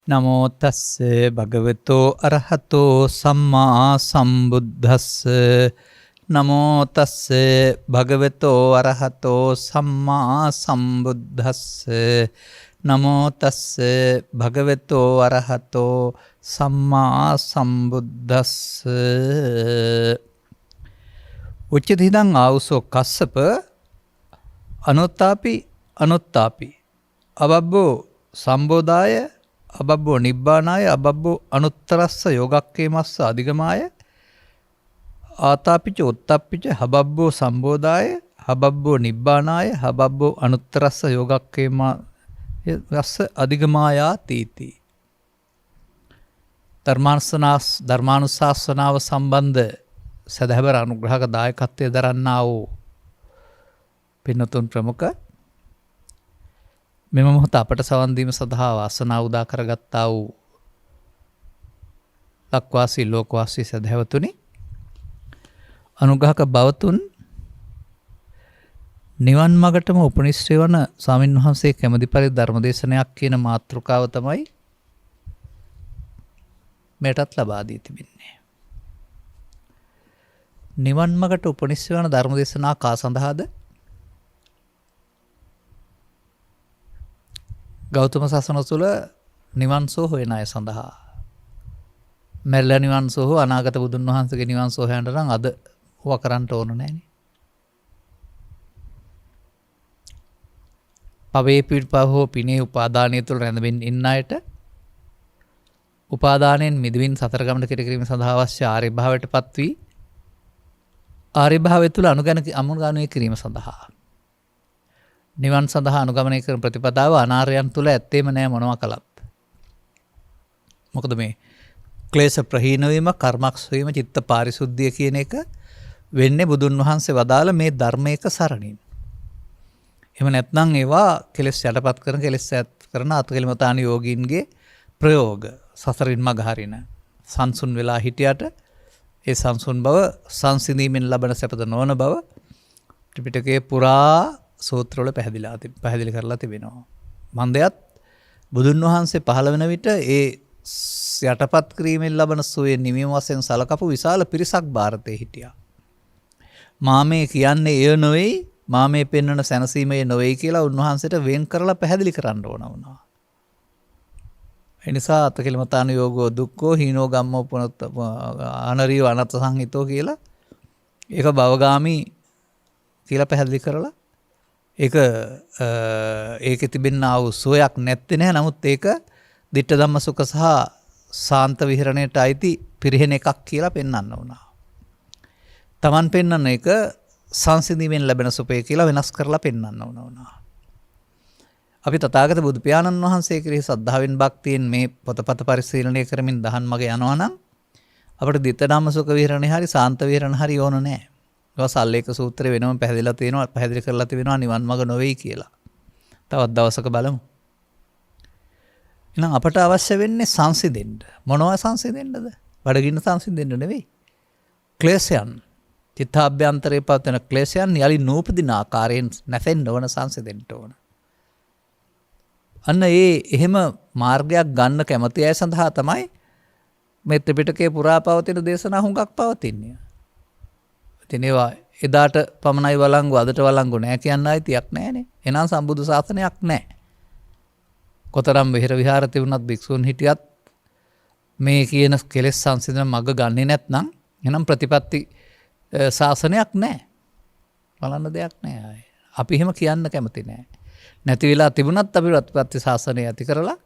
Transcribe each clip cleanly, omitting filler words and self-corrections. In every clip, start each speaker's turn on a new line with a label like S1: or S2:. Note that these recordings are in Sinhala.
S1: නමෝ තස්ස භගවතෝ අරහතෝ සම්මා සම්බුද්දස්ස නමෝ තස්ස භගවතෝ අරහතෝ සම්මා සම්බුද්දස්ස නමෝ තස්ස භගවතෝ අරහතෝ සම්මා සම්බුද්දස්ස උච්චතිදං ආවුසෝ කස්සප අනුත්තාපි අබබ්බෝ සම්බෝධාය අබබ්බෝ නිබ්බානාය අබබ්බෝ අනුත්තරස්ස යෝගක්කේමස්ස අධිගමාය ආතාපිච උත්තප්පිච හබබ්බෝ සම්බෝධාය හබබ්බෝ නිබ්බානාය හබබ්බෝ අනුත්තරස්ස යෝගක්කේමස්ස අධිගමායා තීති. ධර්මානුශාසනාව සම්බන්ධ සදහැවර අනුග්‍රහක දායකත්වය දරන්නා වූ පින්නතුන් ප්‍රමුඛ මෙම මොහොත අපට සවන් දීම සඳහා වාසනාව උදා කරගත්තා වූ ලක්වාසී ලෝකවාසී සදහැවතුනි, අනුග්‍රහක බවතුන්, නිවන් මගටම උපනිශ්‍රේ වන ස්වාමින් වහන්සේ කැමැති පරිදි ධර්මදේශනයක් කියන මාතෘකාව තමයි මෙයටත් ලබා දී තිබෙන්නේ. නිවන් මගට උපනිශ්‍රේ වන ධර්මදේශනා කා සඳහාද? ගෞතම සසන තුළ නිවන් සෝ හොයන අය සඳහා. මැරිලා නිවන් සෝ හෝ අනාගත බුදුන් වහන්සේගේ නිවන් සෝ හොයන්න නම් අද ඕවා කරන්න ඕන නැහැනේ. පවේ පිටපව හෝ පිනේ උපාදානය තුළ රැඳෙමින් ඉන්න අයට උපාදානයෙන් මිදෙමින් සතර ගමන කිරීම සඳහා අවශ්‍ය ආර්ය භාවයටපත් වී ආර්ය භාවය තුළ අනුගමනය කිරීම සඳහා නිවන් සඳහා අනුගමනය කරන ප්‍රතිපදාව අනාර්යයන් තුළ ඇත්තේම නෑ මොනවා කළත්. මොකද මේ ක්ලේශ ප්‍රහීන වීම, කර්මක්ෂ වීම, චිත්ත පාරිශුද්ධිය කියන එක වෙන්නේ බුදුන් වහන්සේ වදාළ මේ ධර්මයක සරණින්. එහෙම නැත්නම් ඒවා කෙලෙස් යටපත් කරන, කෙලෙස් ඈත් කරන අත්කලමතාන යෝගීන්ගේ ප්‍රයෝග. සසරින් මග හරින සංසුන් වෙලා හිටියට ඒ සංසුන් බව සංසිඳීමෙන් ලබන සැපත නොවන බව ත්‍රිපිටකයේ පුරා සූත්‍රවල පැහැදිලි කරලා තිබෙනවා. මන්දයත් බුදුන් වහන්සේ පහළ වෙන විට ඒ යටපත් කිරීමෙන් ලබන සුවේ නිවීම වශයෙන් සලකපු විශාල පිරිසක් ಭಾರತයේ හිටියා. මා මේ කියන්නේ එය නොවේ, මා මේ පෙන්වන සැනසීම එය නොවේ කියලා උන්වහන්සේට වෙන් කරලා පැහැදිලි කරන්න ඕන වුණා. ඒ නිසා අත්කලමතාන යෝගෝ දුක්ඛෝ හීනෝ ගම්මෝ පුනත් අනරියෝ අනත්ත සංහිතෝ කියලා ඒක භවගාමි කියලා පැහැදිලි කරලා ඒක තිබෙනා වූ සෝයක් නැත්තේ නැහැ. නමුත් ඒක ditta ධම්ම සුඛ සහ සාන්ත විහරණයට අයිති පිරිහෙන එකක් කියලා පෙන්වන්න වුණා. Taman පෙන්වන එක සංසිඳීමෙන් ලැබෙන සුපේ කියලා වෙනස් කරලා පෙන්වන්න වුණා. අපි තථාගත බුදු පියාණන් වහන්සේ කෙරෙහි ශ්‍රද්ධාවෙන් භක්තියෙන් මේ පොතපත පරිශීලනය කරමින් දහන් මග යනවා නම් අපිට ditta ධම්ම සුඛ විහරණේ හරි සාන්ත විහරණ හරි ඕන නැහැ. ඒවා සල්ලේක සූත්‍රයේ වෙනම පැහැදිලි කරලා තිබෙනවා නිවන් මඟ නොවේයි කියලා. තවත් දවසක බලමු. එහෙනම් අපට අවශ්‍ය වෙන්නේ සංසිඳෙන්න. මොනවා සංසිඳෙන්නද? බඩගින්න සංසිඳෙන්න නෙවෙයි. ක්ලේශයන්, චිත්තාභ්‍යන්තරයේ පවතින ක්ලේශයන් යලි නූපදින ආකාරයෙන් නැසෙන්න ඕන, සංසිඳෙන්න ඕන. අන්න එහෙම මාර්ගයක් ගන්න කැමති අය සඳහා තමයි මේ ත්‍රිපිටකයේ පුරා පවතින දේශනා හුඟක් පවතින්නේ. ඉතින් ඒවා එදාට පමණයි වළංගු, අදට වළංගු නෑ කියන්න අයිතියක් නෑනේ. එනම් සම්බුදු ශාසනයක් නෑ. කොතරම් විහෙර විහාර තිබුණත් භික්ෂූන් හිටියත් මේ කියන කෙලෙස් සංසිඳන මඟ ගන්නේ නැත්නම් එනම් ප්‍රතිපත්ති ශාසනයක් නෑ. බලන්න දෙයක් නෑ. අපි එහෙම කියන්න කැමති නෑ. නැති වෙලා තිබුණත් අපි ප්‍රතිපත්ති ශාසනය ඇති කරලා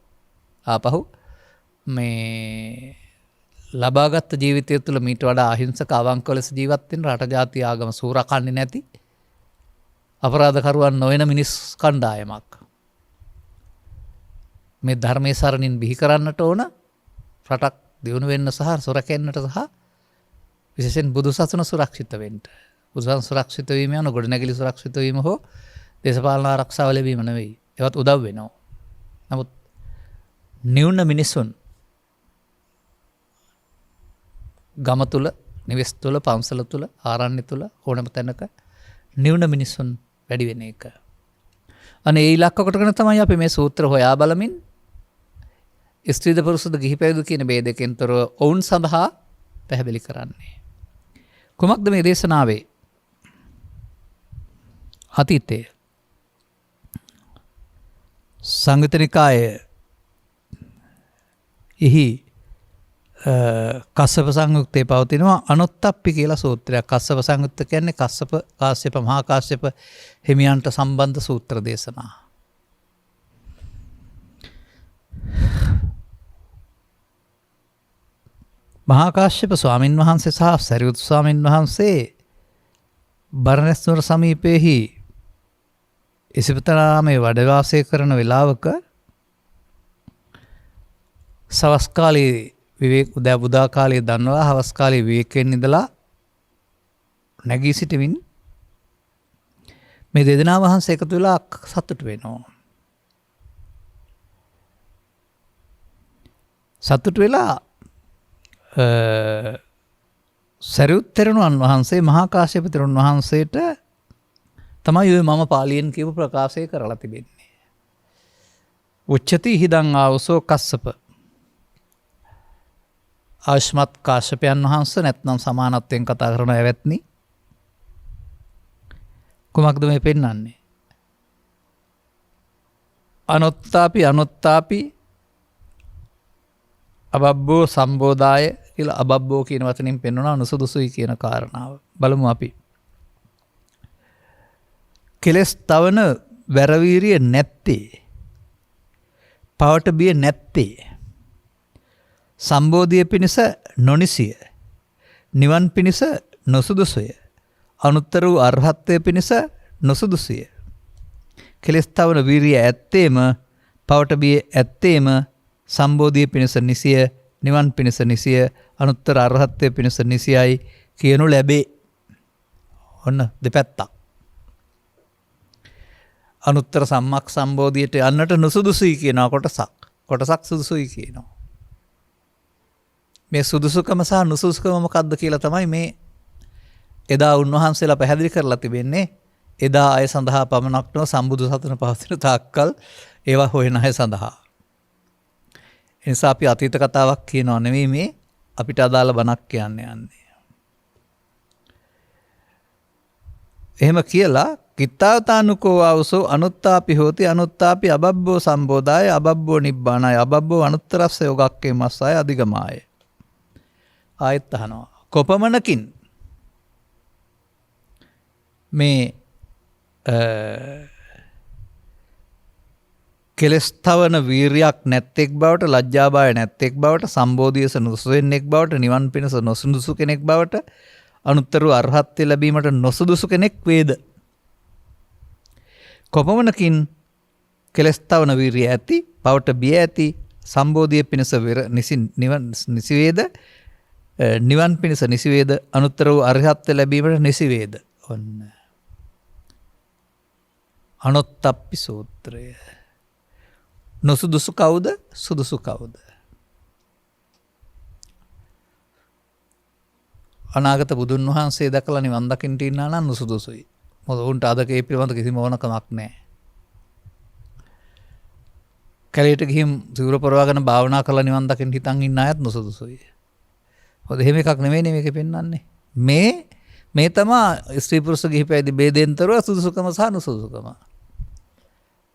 S1: ආපහු මේ ලබාගත් ජීවිතය තුළ මීට වඩා අහිංසක අවංක ලෙස ජීවත් වෙන රට ජාති ආගම සූරකන්නේ නැති අපරාධකරුවන් නොවන මිනිස් කණ්ඩායමක් මේ ධර්මයේ සරණින් බිහි කරන්නට ඕන, රටක් දියුණු වෙන්න සහ සුරකෙන්නට සහ විශේෂයෙන් බුදු සසුන සුරක්ෂිත වෙන්න. බුදු සසුන සුරක්ෂිත වීම යන ගොඩනැගිලි සුරක්ෂිත වීම හෝ දේශපාලන ආරක්ෂාව ලැබීම නෙවෙයි. ඒවත් උදව් වෙනවා. නමුත් නිවුන මිනිසුන් ගම තුළ, නිවෙස් තුළ, පන්සල තුළ, ආරණ්‍ය තුළ ඕනම තැනක නිවුන මිනිසුන් වැඩි වෙන එක. අනේ ඒ ඉලක්ක කොටගෙන තමයි අපි මේ සූත්‍ර හොයා බලමින් ස්ත්‍රීද පුරුෂද ගිහි පැවිදි කියන ભેදයෙන් තොරව ඔවුන් සඳහා පැහැදිලි කරන්නේ. කුමක්ද මේ දේශනාවේ අතීතයේ සංයුත්ත නිකායේ එහි කස්සප සංයුත්තේ පවතිනවා අනුත්තප්පි කියලා සූත්‍රයක්. කස්සප සංයුත්ත කියන්නේ කස්සප කාශ්‍යප මහා කාශ්‍යප හිමියන්ට සම්බන්ධ සූත්‍ර දේශනා. මහා කාශ්‍යප ස්වාමින් වහන්සේ සහ සරියුත් ස්වාමින් වහන්සේ බරණැස් නුවර සමීපයේහි ඉසිපතනාමේ වැඩ වාසය කරන වෙලාවක සවස් කාලේ විවේක උදා කාලයේ දන්නවා හවස් කාලේ විවේකයෙන් ඉඳලා නැගී සිටමින් මේ දෙදෙනා වහන්සේ එකතු වෙලා සතුට වෙනවා. සතුට වෙලා සරියුත් තෙරණුවන් වහන්සේ මහා කාශ්‍යප තෙරණුවන් වහන්සේට තමයි ඔය මම පාලියෙන් කියපු ප්‍රකාශය කරලා තිබෙන්නේ. උච්චති හිදං ආවසෝ කස්සප ආශ්මත් කාශ්‍යපයන් වහන්සේ නැත්නම් සමානත්වයෙන් කතා කරන ඇවැත්නි. කුමක්ද මේ පෙන්වන්නේ? අනුත්තාපි අබබ්බෝ සම්බෝධාය කියලා අබබ්බෝ කියන වචනින් පෙන්වනවා නුසුදුසුයි කියන කාරණාව. බලමු අපි. කෙලස් තවන වැරවීරිය නැත්තේ, පවට බිය නැත්තේ, සම්බෝධිය පිණිස නොනිසිය, නිවන් පිණිස නොසුදුසුය, අනුත්තර වූ අරහත්ත්වය පිණිස නොසුදුසුය. කෙලස් තවන වීරිය ඇත්තේම, පවට බිය ඇත්තේම, සම්බෝධිය පිණිස නිසිය, නිවන් පිණිස නිසිය, අනුත්තර අරහත්ත්වය පිණිස නිසියයි කියනු ලැබේ. ඔන්න දෙපැත්තක්. අනුත්තර සම්මක් සම්බෝධියට යන්නට නුසුදුසුයි කියනවා කොටසක් සුදුසුයි කියනවා. මේ සුදුසුකම සහ නුසුදුසුකම මොකක්ද කියලා තමයි මේ එදා උන්වහන්සේලා පැහැදිලි කරලා තිබෙන්නේ. එදා අය සඳහා පමණක් නොව සම්බුදු සසුන පවතින තාක්කල් ඒවා හොයන අය සඳහා. එනිසා අපි අතීත කතාවක් කියනවා නෙවෙයි මේ අපිට අදාළ බණක් කියන්න යන්නේ. එහෙම කියලා කිත්තාවතානුකෝ ආවසෝ අනුත්තාපි හෝති අනුත්තාපි අබබ්බෝ සම්බෝධාය අබබ්බෝ නිබ්බානාය අබබ්බෝ අනුත්තරස්ස යෝගක්කේ මස්සාය අධිගමාය. ආයෙත් අහනවා කොපමණකින් මේ කෙලස්තවන වීරියක් නැත්තෙක් බවට, ලජ්ජාබාය නැත්තෙක් බවට, සම්බෝධියස නොසුවෙන්නෙක් බවට, නිවන් පිණිස නොසුදුසු කෙනෙක් බවට, අනුත්තර අරහත්ත්වය ලැබීමට නොසුදුසු කෙනෙක් වේද? කොපමණකින් කෙලස්තවන වීරිය ඇති, පවට බිය ඇති, සම්බෝධිය පිණිස නිසි වේද, නිවන් පිණිස නිසි වේද, අනුත්තර වූ අරහත්ත්වය ලැබීමට නිසි වේද? ඔන්න අනුත්තප්පි සූත්‍රය. නොසුදුසු කවුද? සුදුසු කවුද? අනාගත බුදුන් වහන්සේ දැකලා නිවන් දකින්නට ඉන්නා නම් නුසුදුසුයි. මොකද උන්ට අදකේ පිළිබඳ කිසිම ඕනකමක් නැහැ. කැලේට ගිහින් සිවුර පරවාගෙන භාවනා කරලා නිවන් දකින්න හිතන් ඉන්න අයත් නුසුදුසුයි. මොකද එහෙම එකක් නෙමෙයිනේ මේකේ පෙන්වන්නේ. මේ තමයි ස්ත්‍රී පුරුෂ ගිහි පැවිදි ભેදෙන්තරව සුදුසුකම සහ නුසුදුසුකම.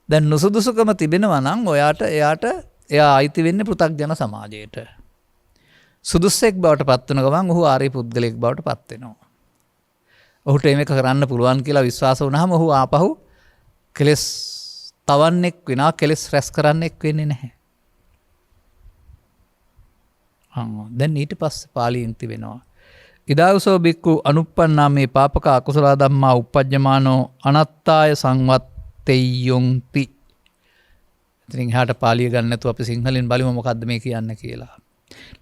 S1: දැන් නුසුදුසුකම තිබෙනවා නම් එයා අයිති වෙන්නේ පෘථග්ජන සමාජයට. සුදුස්සෙක් බවට පත් වෙන ගමන් ඔහු ආර්ය පුද්ගලෙක් බවට පත් වෙනවා. ඔහුට මේක කරන්න පුළුවන් කියලා විශ්වාස වුණාම ඔහු ආපහු කෙලස් තවන්නෙක් වෙනවා, කෙලස් රැස් කරන්නෙක් වෙන්නේ නැහැ. දැන් ඊට පස්සේ පාලියෙන් තිබෙනවා ඉදාවසෝ බික්කු අනුප්පන්නා මේ පාපක අකුසල ධම්මා උපජ්ජමානෝ අනත්තාය සංවත්තෙය්‍යොන්ති. ඉතින් එහාට පාලිය ගන්න නැතුව අපි සිංහලෙන් බලමු මොකද්ද මේ කියන්නේ කියලා.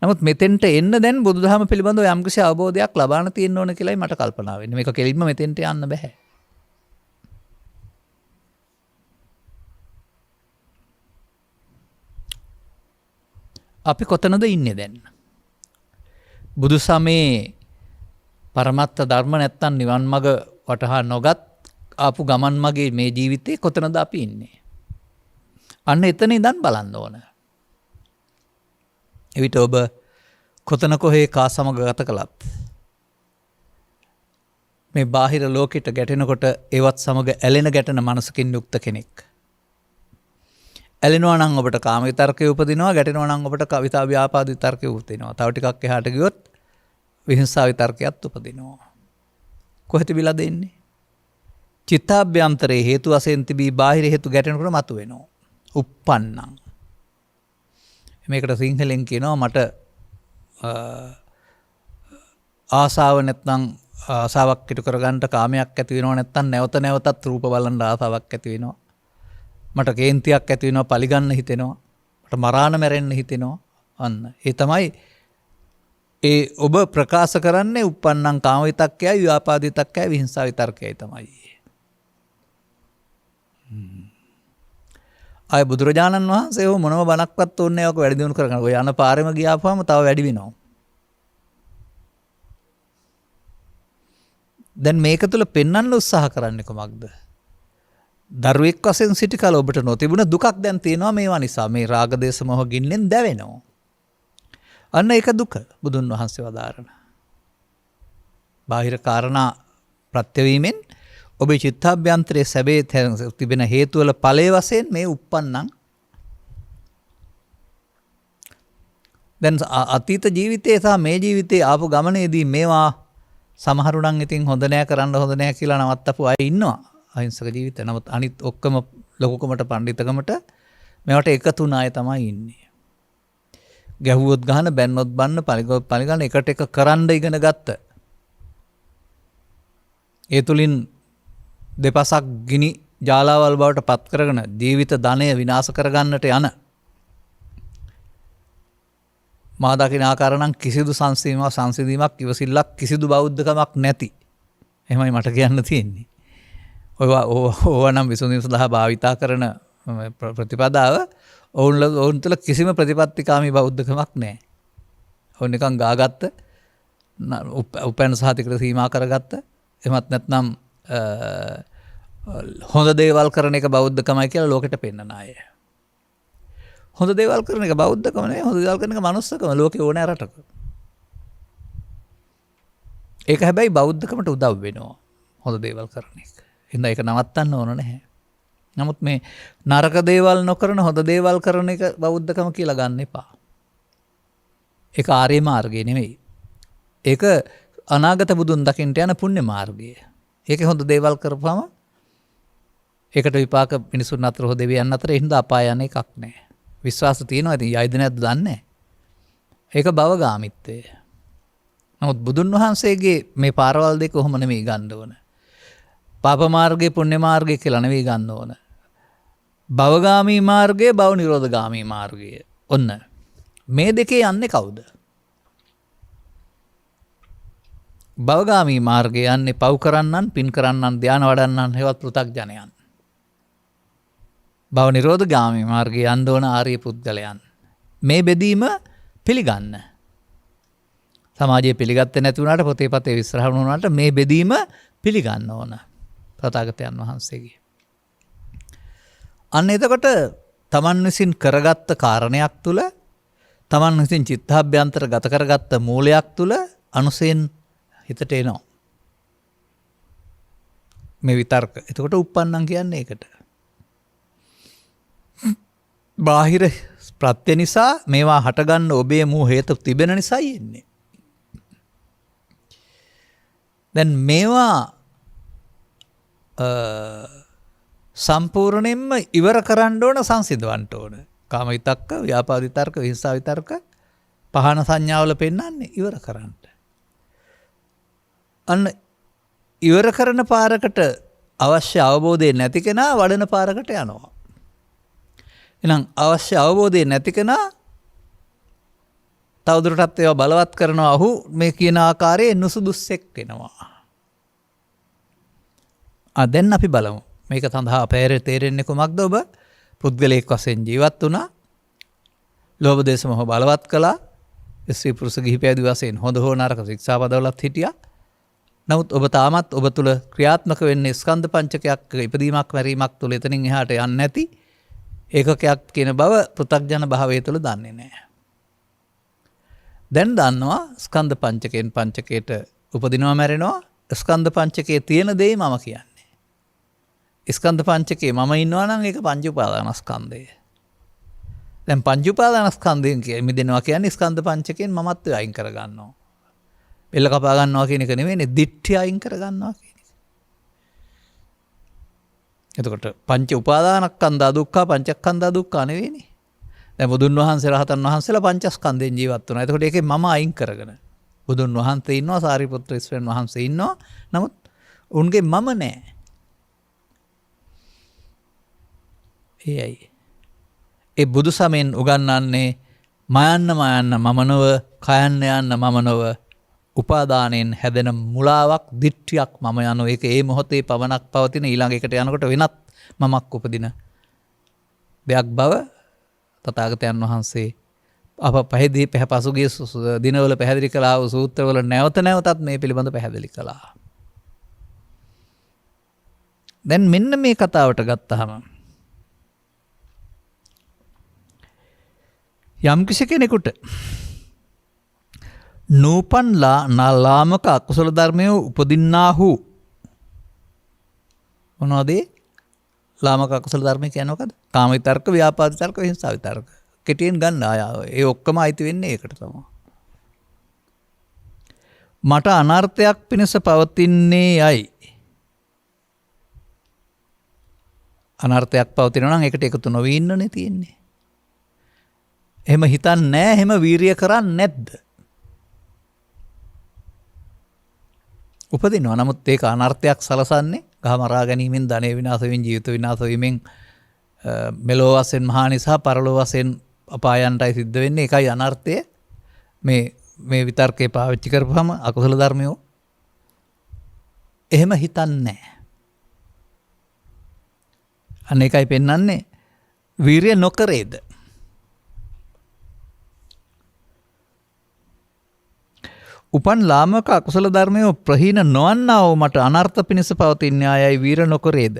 S1: නමුත් මෙතෙන්ට එන්න දැන් බුදුදහම පිළිබඳව යම්කිසි අවබෝධයක් ලබාන තියෙන්න ඕන කියලායි මට කල්පනා වෙන්නේ. මේක කෙලින්ම මෙතෙන්ට යන්න බෑ. අපි කොතනද ඉන්නේ දැන්? බුදු සමයේ පරමත්ත ධර්ම නැත්තම් නිවන් මඟ වටහා නොගත් ආපු ගමන් මගේ මේ ජීවිතේ කොතනද අපි ඉන්නේ? අන්න එතන ඉඳන් බලන්න ඕන. එවිට ඔබ කොතන කොහේ කා සමග ගත කළත් මේ බාහිර ලෝකෙට ගැටෙනකොට ඒවත් සමග ඇලෙන ගැටෙන මනසකින් යුක්ත කෙනෙක්. ඇලෙනවා නම් ඔබට කාම විතර්කයේ උපදිනවා, ගැටෙනවා නම් ඔබට කවිතා ව්‍යාපාද විතර්කයේ උපදිනවා. තව ටිකක් එහාට ගියොත් විහිංසා විතර්කයක් උපදිනවා. කොහෙද විලා දෙන්නේ? චිත්තාභ්‍යන්තරයේ හේතු වශයෙන් තිබී බාහිර හේතු ගැටෙනකොට මතුවෙනවා. uppannam. මේකට සිංහලෙන් කියනවා මට ආසාව නැත්නම් ආසාවක් ඉටු කරගන්න කාමයක් ඇති වෙනවා, නැත්නම් නැවත නැවතත් රූප බලන්න ආසාවක් ඇති වෙනවා. මට කේන්තියක් ඇති වෙනවා, පලිගන්න හිතෙනවා, මට මරාණ මැරෙන්න හිතෙනවා. අන්න ඒ තමයි ඒ ඔබ ප්‍රකාශ කරන්නේ uppannam කාම විතක්කයයි ව්‍යාපාද විතක්කයයි විහිංසා විතර්කයයි තමයි. අය බුදුරජාණන් වහන්සේ මොනම බණක්වත් ඕනේ නැහැ ඔක වැඩි දියුණු කරගන්න. ඔය යන පාරෙම ගියාපුවම තව වැඩි වෙනවා. දැන් මේක තුල පෙන්වන්න උත්සාහ කරන්නේ කොමක්ද? දරුවෙක් වශයෙන් සිටි කල ඔබට නොතිබුණ දුකක් දැන් තියෙනවා මේවා නිසා. මේ රාග දේශ මොහ ගින්නෙන් දැවෙනවා. අන්න ඒක දුක බුදුන් වහන්සේ වදාරන. බාහිර කාරණා ප්‍රත්‍යවීමෙන් ඔබේ චිත්තාභ්‍යන්තරයේ සැබේ තිබෙන හේතු වල ඵලයේ වශයෙන් මේ uppannam. දැන් අතීත ජීවිතයේ සහ මේ ජීවිතයේ ආපු ගමනේදී මේවා සමහරු නම් ඉතින් හොඳ නෑ කරන්න හොඳ නෑ කියලා නවත්තපු අය ඉන්නවා අහිංසක ජීවිත. නමුත් අනිත් ඔක්කොම ලොකුකමට පඬිතකමට මේවට එකතු වුණ අය තමයි ඉන්නේ. ගැහුවොත් ගහන, බැන්නොත් බන්න, පලිගොත් පලිගන්න එකට එක කරන්න ඉගෙන ගත්ත. ඒ තුලින් දෙපසක් ගිනි ජාලාවල් බවට පත් කරගෙන ජීවිත ධනය විනාශ කරගන්නට යන මා දකින ආකාර නම් කිසිදු සංසිඳීමක් ඉවසිල්ලක් කිසිදු බෞද්ධකමක් නැති. එහෙමයි මට කියන්න තියෙන්නේ. ඕවා නම් විසඳීම සඳහා භාවිතා කරන ප්‍රතිපදාව ඔවුන් තුළ කිසිම ප්‍රතිපත්තිකාමී බෞද්ධකමක් නැහැ. ඔවුන් නිකන් ගාගත්ත උපැන්න සහතිකට සීමා කරගත්ත. එහෙමත් නැත්නම් හොඳ දේවල් කරන එක බෞද්ධකමයි කියලා ලෝකෙට පෙන්නන අය. හොඳ දේවල් කරන එක බෞද්ධකම නෙවෙයි, හොඳ දේවල් කරන එක මනුස්සකම ලෝකේ ඕනෑ රටක. ඒක හැබැයි බෞද්ධකමට උදව් වෙනවා හොඳ දේවල් කරන එක. හින්දා ඒක නවත්තන්න ඕන නැහැ. නමුත් මේ නරක දේවල් නොකරන හොඳ දේවල් කරන එක බෞද්ධකම කියලා ගන්න එපා. ඒක ආර්ය මාර්ගය නෙවෙයි. ඒක අනාගත බුදුන් දකින්නට යන පුණ්‍ය මාර්ගය. ඒකේ හොඳ දේවල් කරපුවම ඒකට විපාක මිනිසුන් අතර හෝ දෙවියන් අතර හින්දා අපාය යන එකක් නැහැ. විශ්වාස තියෙනවා. ඉතින් යයිද නැද්ද දන්නේ නැහැ. ඒක භවගාමිත්වය. නමුත් බුදුන් වහන්සේගේ මේ පාරවල් දෙක කොහොම නෙමෙයි ගන්න ඕන. පාප මාර්ගය පුණ්‍ය මාර්ගය කියලා නෙවෙයි ගන්න ඕන. භවගාමී මාර්ගය, භව නිරෝධගාමී මාර්ගය. ඔන්න මේ දෙකේ යන්නේ කවුද? භවගාමී මාර්ගය යන්නේ පව් කරන්නන්, පින් කරන්නන්, ධ්‍යාන වඩන්නන්, හේවත් පෘථග්ජනයන්. භව නිරෝධගාමී මාර්ගය යන්න ඕන ආර්ය පුද්ගලයන්. මේ බෙදීම පිළිගන්න. සමාජයේ පිළිගත්තේ නැති වුණාට, පොතේ පතේ විස්තර වුණාට මේ බෙදීම පිළිගන්න ඕන. තථාගතයන් වහන්සේගේ. අන්න එතකොට තමන් විසින් කරගත්ත කාරණයක් තුල, තමන් විසින් චිත්තාභ්‍යන්තර ගත කරගත්ත මූලයක් තුල අනුසයෙන් හිතට එනවා මේ විතර්ක. එතකොට uppannam කියන්නේ ඒකට. බාහිර ප්‍රත්‍ය නිසා මේවා හටගන්න ඔබේ මූ හේතු තිබෙන නිසායි එන්නේ. දැන් මේවා සම්පූර්ණයෙන්ම ඉවර කරන්න ඕන, සංසිඳවන්න ඕන. කාම විතක්ක, ව්‍යාපාද විතර්ක, විහිංසා විතර්ක, පහන සංඥාවල පෙන්වන්නේ ඉවර කරන්න. අන්න ඉවර කරන පාරකට අවශ්‍ය අවබෝධය නැති කෙනා වඩන පාරකට යනවා. එහෙනම් අවශ්‍ය අවබෝධය නැති කෙනා තවදුරටත් ඒවා බලවත් කරනවා. ඔහු මේ කියන ආකාරයේ නුසුදුස්සෙක් වෙනවා. දැන් අපි බලමු. මේක සඳහා අපේර තේරෙන්නේ කොමක්ද? ඔබ පුද්ගලයෙක් වශයෙන් ජීවත් වුණා. ලෝභ දේශ මොහ බලවත් කළා. ස්ත්‍රී පුරුෂ ගිහි පැවිදි වශයෙන් හොඳ හෝ නරක ශික්ෂාපදවලත් හිටියා. නමුත් ඔබ තාමත් ඔබ තුල ක්‍රියාත්මක වෙන්නේ ස්කන්ධ පංචකයක් ඉපදීමක් මැරීමක් තුල එතනින් එහාට යන්නේ නැති ඒකකයක් කියන බව පෘථග්ජන භාවය තුල දන්නේ නැහැ. දැන් දන්නවා ස්කන්ධ පංචකයෙන් පංචකයට උපදිනවා මැරෙනවා. ස්කන්ධ පංචකයේ තියෙන දේ මම කියන්නේ. ස්කන්ධ පංචකයේ මම ඉන්නවා නම් ඒක පංච උපාදානස්කන්ධය. දැන් පංච උපාදානස්කන්ධයෙන් මිදෙනවා කියන්නේ ස්කන්ධ පංචකයෙන් මමත්වය අයින් කර ගන්නවා. බෙල්ල කපා ගන්නවා කියන එක නෙවෙයිනේ, දිට්ඨිය අයින් කර ගන්නවා කියන එක. එතකොට පංච උපාදානස්කන්ධ දුක්ඛ පංචස්කන්ධ දුක්ඛ නෙවෙයිනේ. දැන් බුදුන් වහන්සේ රහතන් වහන්සේලා පංචස්කන්ධයෙන් ජීවත් වුණා. එතකොට ඒකේ මම අයින් කරගෙන බුදුන් වහන්සේ ඉන්නවා, සාරිපුත්‍ර ස්වාමීන් වහන්සේ ඉන්නවා. නමුත් උන්ගේ මම නෑ. ඒයි. ඒ බුදු සමයෙන් උගන්වන්නේ මයන්න මම නොව, කයන්න යන්න මම නොව, උපාදානයෙන් හැදෙන මුලාවක්, දිට්ඨියක් මම යනවා. ඒක ඒ මොහොතේ පවණක් පවතින, ඊළඟ එකට යනකොට වෙනත් මමක් උපදින දෙයක් බව තථාගතයන් වහන්සේ අප පසුගිය දිනවල පැහැදිලි කළා වූ සූත්‍රවල නැවත නැවතත් මේ පිළිබඳ පැහැදිලි කළා. දැන් මෙන්න මේ කතාවට ගත්තහම යම්කිසි කෙනෙකුට නූපන් ලාමක අකුසල ධර්මය උපදින්නාහු මොනවද? ලාමක අකුසල ධර්ම කියන්නේ මොකද? කාම විතර්ක, ව්‍යාපාද විතර්ක, හිංසා විතර්ක. කෙටියෙන් ගන්න ඒ ඔක්කොම අයිති වෙන්නේ ඒකට තමයි. මට අනර්ථයක් පිණිස පවතින්නේ යයි. අනර්ථයක් පවතිනවා නම් ඒකට එකතු නොවී ඉන්නනේ තියෙන්නේ. එහෙම හිතන්නේ නැහැ, එහෙම වීරිය කරන්නේ නැද්ද? උපදිනවා. නමුත් ඒක අනර්ථයක් සලසන්නේ ගහ මරා ගැනීමෙන්, ධනෙ විනාශ වීමෙන්, ජීවිත විනාශ වීමෙන්, මෙලෝ වශයෙන් මහා නිසා පරලෝ වශයෙන් අපායන්ටයි සිද්ධ වෙන්නේ. ඒකයි අනර්ථය. මේ විතර්කේ පාවිච්චි කරපුවම අකුසල ධර්මයෝ එහෙම හිතන්නේ නැහැ. අනේකයි පෙන්වන්නේ වීරිය නොකරේද. උපන් ලාමක අකුසල ධර්මයෝ ප්‍රහීන නොවන්නා වූ මට අනර්ථ පිණිස පවතින්නේ ආයයි වීර නොකරේද.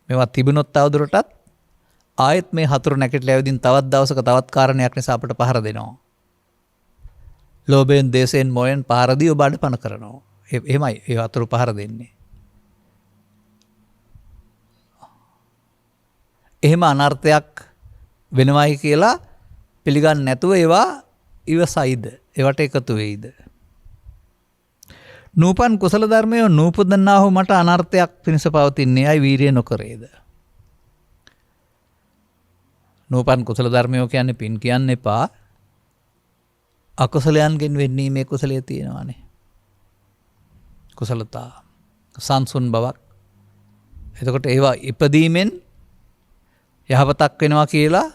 S1: මේවා තිබුණොත් තවදුරටත් ආයෙත් මේ හතුරු නැගිටලා ඇවිදින් තවත් දවසක තවත් කාරණයක් නිසා අපට පහර දෙනවා. ලෝභයෙන්, දේශයෙන්, මොහෙන් පහර දී ඔබ අඩපණ කරනවා. එහෙමයි ඒ හතුරු පහර දෙන්නේ. එහෙම අනර්ථයක් වෙනවයි කියලා පිළිගන්නේ නැතුව ඒවා ඉවසයිද? ඒවට එකතු වෙයිද? නූපන් කුසල ධර්මයෝ නූපදන්නාහු මට අනර්ථයක් පිණිස පවතින්නේ අයි වීරිය නොකරේද. නූපන් කුසල ධර්මයෝ කියන්නේ පින් කියන්න එපා. අකුසලයන්ගෙන් වෙන්නේ මේ කුසලයේ තියෙනවානේ. කුසලතා සංසුන් බවක්. එතකොට ඒවා ඉපදීමෙන් යහපතක් වෙනවා කියලා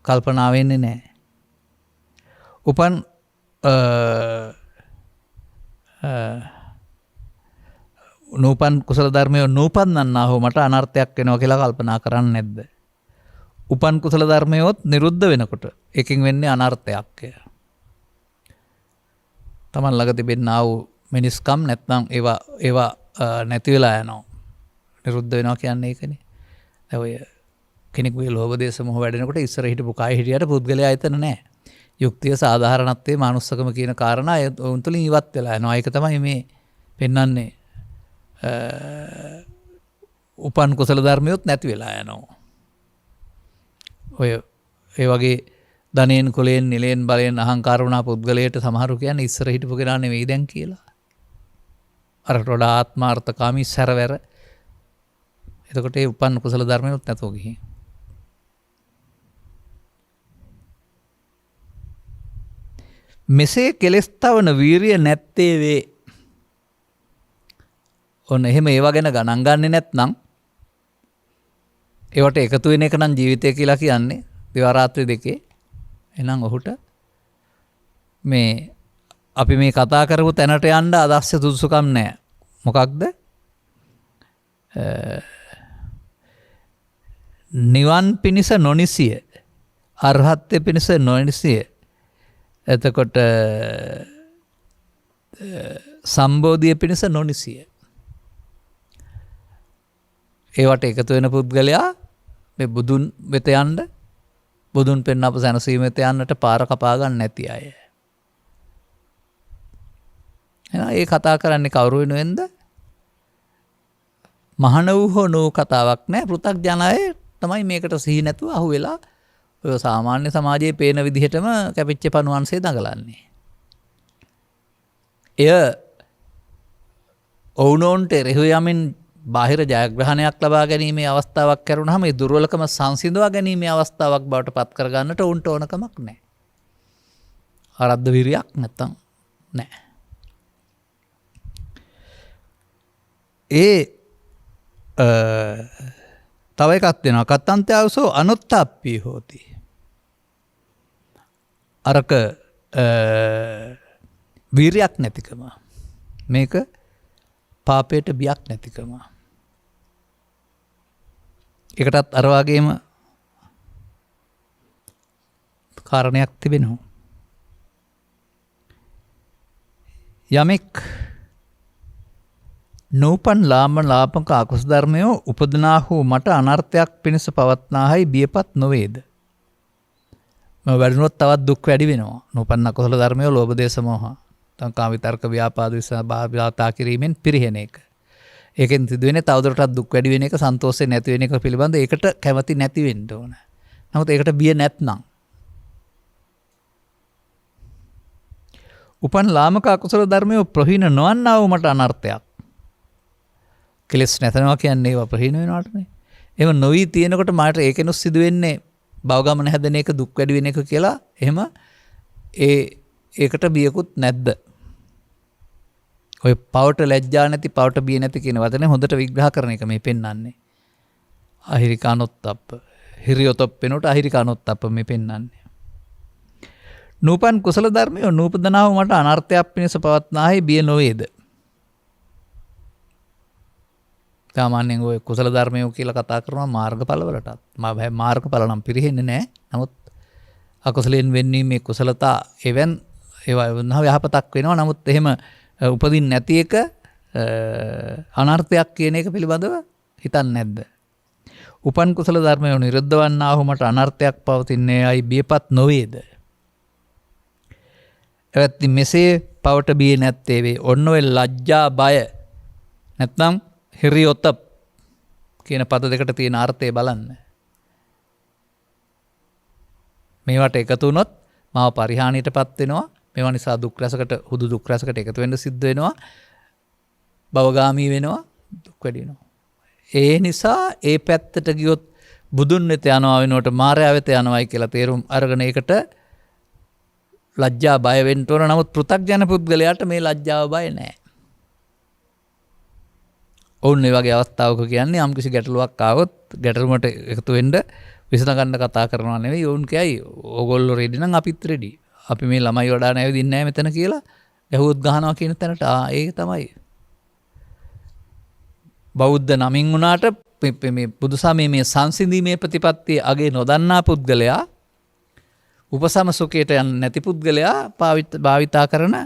S1: කල්පනා වෙන්නේ නැහැ. උපන් නූපන් කුසල ධර්මයෝ නූපන්නන්නාහු මට අනර්ථයක් වෙනවා කියලා කල්පනා කරන්නේ නැද්ද? උපන් කුසල ධර්මයෝත් නිරුද්ධ වෙනකොට එකකින් වෙන්නේ අනර්ථයක්. තමන් ළඟ තිබෙනා වූ මිනිස්කම් නැත්නම් ඒවා නැති වෙලා යනවා. නිරුද්ධ වෙනවා කියන්නේ ඒකනේ. ඔය කෙනෙක් මේ ලෝභ දේශ මොහ වැඩෙනකොට ඉස්සර හිටපු කය හිටියට පුද්ගලයා එතන නැහැ. යුක්තිය, සාධාරණත්වයේ, මානුස්සකම කියන කාරණා උන් තුලින් ඉවත් වෙලා යනවා. ඒක තමයි මේ පෙන්වන්නේ. උපන් කුසල ධර්මියොත් නැති වෙලා යනවා. ඔය ඒ වගේ ධනෙන්, කුලයෙන්, නිලයෙන්, බලයෙන් අහංකාර වුණා පුද්ගලයාට සමහරු කියන්නේ ඉස්සර හිටපු කෙනා නෙවෙයි දැන් කියලා. අරට වඩා ආත්මාර්ථකාමී සැරවැර. එතකොට ඒ උපන් කුසල ධර්මියොත් නැතෝ ගිහින්. මෙසේ කෙලෙස් තවන වීරිය නැත්තේ වේ. ඔන්න එහෙම ඒවා ගැන ගණන් ගන්නේ නැත්නම් ඒවට එකතු වෙන එක නම් ජීවිතය කියලා කියන්නේ දිවා රාත්‍රී දෙකේ. එහෙනම් ඔහුට මේ අපි මේ කතා කරපු තැනට යන්න අදස්ස සුදුසුකම් නැහැ. මොකක්ද? නිවන් පිණිස නොනිසිය, අරහත්ත්ව පිණිස නොනිසිය, එතකොට සම්බෝධිය පිණිස නොනිසිය. ඒවට එකතු වෙන පුද්ගලයා මේ බුදුන් වෙත යන්න බුදුන් පෙන්වපු සැනසීමට යන්නට පාර කපා ගන්න නැති අය. එහෙනම් ඒ කතා කරන්නේ කවුරු වෙනුවෙන්ද? මහාන වූ හෝ නෝ කතාවක් නෑ. පෘථග්ජන අය තමයි මේකට සිහි නැතුව අහුවෙලා ඔය සාමාන්‍ය සමාජයේ පේන විදිහටම කැපිච්ච පණුවන්සේ දඟලන්නේ. එය ඔවුනොන්ට එරෙහි යමින් බාහිර ජයග්‍රහණයක් ලබා ගැනීමේ අවස්ථාවක් කරුණාම ඒ දුර්වලකම සංසිඳවා ගැනීමේ අවස්ථාවක් බවට පත් කර ගන්නට උන්ට ඕනකමක් නැහැ. ආරද්ධ විරියක් නැත්තම් නැහැ. තව එකක් දෙනවා. කත්තන්තයවසෝ අනුත්තාප්පී හෝති. අරක වීරයක් නැතිකම. මේක පාපයට බියක් නැතිකම. එකටත් අර වගේම කාරණයක් තිබෙනවා. යමෙක් නූපන් ලාමක අකුසල ධර්මයෝ උපදනාහු මට අනර්ථයක් පිණිස පවත්නාහයි බියපත් නොවේද? මම වැඩිනොත් තවත් දුක් වැඩි වෙනවා. නූපන් අකුසල ධර්මයෝ ලෝභ දේශ මොහ කාම විතර්ක ව්‍යාපාද විසභාවතා කිරීමෙන් පිරිහෙන එක. ඒකෙන් සිදුවෙන්නේ තවදුරටත් දුක් වැඩි වෙන එක, සන්තෝෂය නැති වෙන එක පිළිබඳ ඒකට කැමති නැති වෙන්න ඕන. නමුත් ඒකට බිය නැත්නම් උපන් ලාමක අකුසල ධර්මයෝ ප්‍රහීන නොවන්නා වූ මට අනර්ථයක්. කෙලස් නැතනවා කියන්නේ ඒවා ප්‍රහීන වෙනවටනේ. එහෙම නොවි තියෙනකොට මාට ඒකෙනුත් සිදුවෙන්නේ භවගමන හැදෙන එක, දුක් වැඩි වෙන එක කියලා. එහෙම ඒකට බියකුත් නැද්ද? ඔය පවට ලැජ්ජා නැති, පවට බිය නැති කියන වචනේ හොඳට විග්‍රහ කරන එක මේ පෙන්වන්නේ. අහිරිකානොත්ප්ප. හිරියොතප්පෙනොට අහිරිකානොත්ප්ප මේ පෙන්වන්නේ. නූපන් කුසල ධර්මයෝ නූපදනාව මට අනර්ථයක් පිණිස පවත්නාහි බිය නොවේද? සාමාන්‍යයෙන් ඔය කුසල ධර්මයෝ කියලා කතා කරනවා මාර්ගඵල වලටත්. මාර්ගඵල නම් පිරෙන්නේ නැහැ. නමුත් අකුසලයෙන් වෙන්නේ මේ කුසලතා ඒවා යහපතක් වෙනවා. නමුත් එහෙම උපදින් නැති එක අනර්ථයක් කියන එක පිළිබඳව හිතන්නේ නැද්ද? උපන් කුසල ධර්මයෝ නිරුද්ධ වන්නාහු මට අනර්ථයක් පවතින්නේ අයි බියපත් නොවේද? එවත්නි මෙසේ පවට බියේ නැත්තේ වේ. ඔන්න ඔය ලැජ්ජා බය නැත්නම් හිරියොත කියන පද දෙකට තියෙන අර්ථය බලන්න. මේවට එකතු වුණොත් මාව පරිහානියටපත් වෙනවා. මේවා නිසා දුක් රසකට, හුදු දුක් රසකට එකතු වෙන්න සිද්ධ වෙනවා. භවගාමී වෙනවා, දුක් වැඩි වෙනවා. ඒ නිසා ඒ පැත්තට ගියොත් බුදුන් වෙත යනවා වෙනකොට මායාව වෙත යනවායි කියලා තේරුම් අරගෙන ඒකට ලැජ්ජා බය වෙන්න ඕන. නමුත් පෘථග්ජන පුද්ගලයාට මේ ලැජ්ජාව බය නැහැ. ඔවුන් මේ වගේ අවස්ථාවක කියන්නේ යම් කිසි ගැටලුවක් ආවොත් ගැටලුමට එකතු වෙන්න විසඳගන්න කතා කරනවා නෙවෙයි. ඔවුන් කියයි ඕගොල්ලෝ රෙඩි නම් අපිත් රෙඩි. අපි මේ ළමයි වඩා නැවෙදින්නේ නැහැ මෙතන කියලා ගැහුවොත් ගහනවා කියන තැනට ඒක තමයි. බෞද්ධ නමින් වුණාට මේ බුදුසමයේ මේ සංසිඳීමේ ප්‍රතිපත්තිය අගේ නොදන්නා පුද්ගලයා, උපසම සුඛයට යන්නේ නැති පුද්ගලයා භාවිතා කරන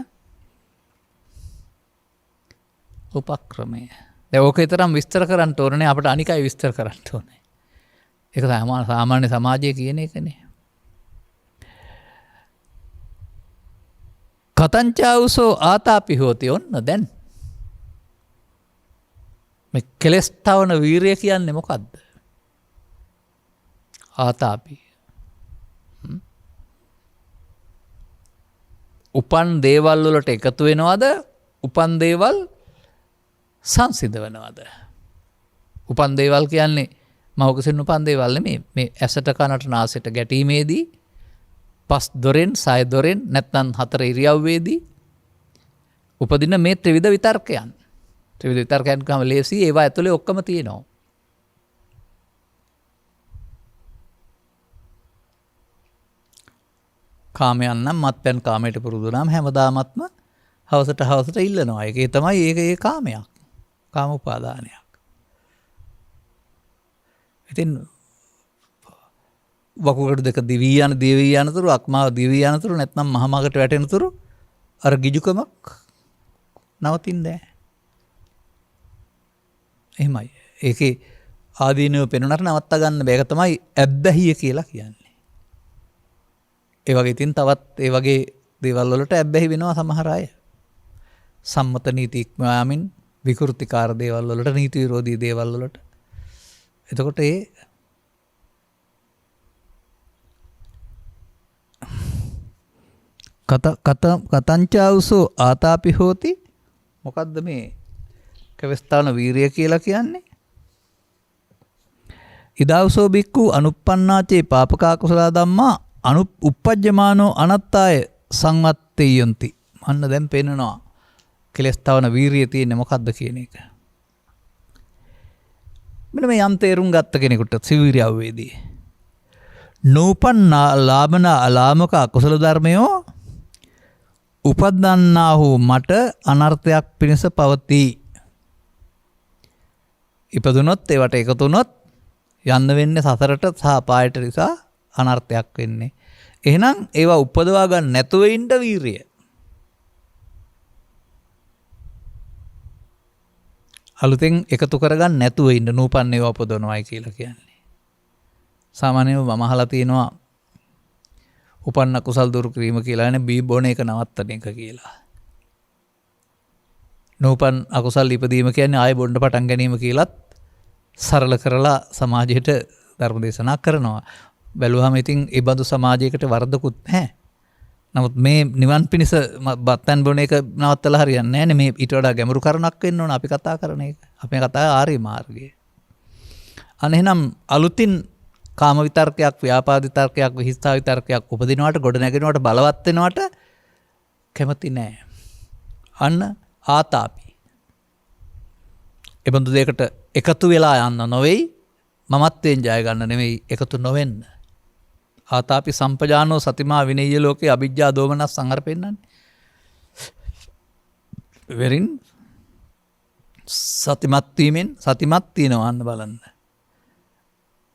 S1: උපක්‍රමය. දැන් ඕක විතරක් විස්තර කරන්න ඕනේ. අපිට අනිකයි විස්තර කරන්න ඕනේ. ඒක සාමාන්‍ය සමාජයේ කියන එකනේ. කතංචාවුසෝ ආතාපි හෝති. ඔන්න දැන් මේ කෙලස් තවන වීරිය කියන්නේ මොකද්ද? ආතාපි. උපන් දේවල් වලට එකතු වෙනවද? උපන් දේවල් සංසිඳවනවද? උපන් දේවල් කියන්නේ මවකසින් උපන් දේවල් නෙමෙයි. මේ ඇසට කනට නාසයට ගැටීමේදී, පස් දොරෙන්, සය දොරෙන්, නැත්නම් හතර ඉරියව්වේදී උපදින මේ ත්‍රිවිධ විතර්කයන්. ත්‍රිවිධ විතර්කයන් කම ලේසි. ඒවා ඇතුලේ ඔක්කොම තියෙනවා. කාමයන් නම් මත්පැන් කාමයට පුරුදු නම් හැමදාමත්ම හවසට ඉල්ලනවා. ඒකේ තමයි ඒ කාමයක්. කාම උපාදානයක්. ඉතින් වකුගඩු දෙක දිවී යනතුරු, අක්මාව දිවී යනතුරු, නැත්නම් මහමගට වැටෙනතුරු අර ගිජුකමක් නවතින්නේ නැහැ. එහෙමයි. ඒකේ ආදීනව පෙනුනට නවත්ත ගන්න බෑ. ඒක තමයි ඇබ්බැහිය කියලා කියන්නේ. ඒ වගේ ඉතින් තවත් ඒ වගේ දේවල් වලට ඇබ්බැහි වෙනවා සමහර අය. සම්මත නීති ඉක්මවා යමින් විකෘතිකාර දේවල් වලට, නීති විරෝධී දේවල් වලට. එතකොට ඒ කතංචාවුසෝ ආතාපි හෝති, මොකද්ද මේ කවස්ථාන වීරිය කියලා කියන්නේ? ඉදාවුසෝ බික්කු අනුප්පන්නාචේ පාපකා කුසල ධම්මා උප්පජ්ජමානෝ අනත්තාය සංවත්තේයන්ති. අන්න දැන් පේනවා කෙලස්තාවන වීරිය තියෙන්නේ මොකද්ද කියන එක. මෙන්න මේ යම් තේරුම් ගත්ත කෙනෙකුට සිවිරියව්වේදී නූපන් ලාභන අලාමක අකුසල ධර්මයෝ උපදන්නාහු මට අනර්ථයක් පිණිස පවතී. ඉපදුනොත් ඒවට එකතු වුනොත් යන්න වෙන්නේ සසරට සහ අපායට නිසා අනර්ථයක් වෙන්නේ. එහෙනම් ඒවා උපදවා ගන්න නැතුව ඉන්න වීරිය. අලුතෙන් එකතු කරගන්න නැතුව ඉන්න නූපන් ඒවා උපදවනවායි කියලා කියන්නේ. සාමාන්‍යව මම අහලා තියෙනවා උපන්න කුසල් දුරු කිරීම කියලා නේ බී බොන එක නවත්තන එක කියලා. නූපන් අකුසල් ඉපදීම කියන්නේ ආයෙ බොන්න පටන් ගැනීම කියලත් සරල කරලා සමාජයට ධර්ම දේශනා කරනවා. බැලුවම ඉතින් ඒ බඳු සමාජයකට වරදකුත් නැහැ. නමුත් මේ නිවන් පිණිස බත්තන් බොන එක නවත්තලා හරියන්නේ නැහැ නේ. මේ ඊට වඩා ගැඹුරු කරුණක් වෙන්න ඕන අපි කතා කරන එක. අපේ කතාව ආර්ය මාර්ගය. අනේනම් අලුතින් කාම විතර්කයක්, ව්‍යාපාද විතර්කයක්, විහිස්ථා විතර්කයක් උපදිනවට, ගොඩ නැගෙනවට, බලවත් වෙනවට කැමති නැහැ. අන්න ආතාපි. ඒ බඳු දෙයකට එකතු වෙලා යන්න නොවේයි, මමත්වයෙන් ජය ගන්න නෙවෙයි, එකතු නොවෙන්න. ආතාපි සම්පජානෝ සතිමා විනේය ලෝකේ අවිජ්ජා දෝමනස් සංහර පෙන්නන්නේ. වෙරින් සතිමත් වීමෙන් සතිමත් තියනවා අන්න බලන්න.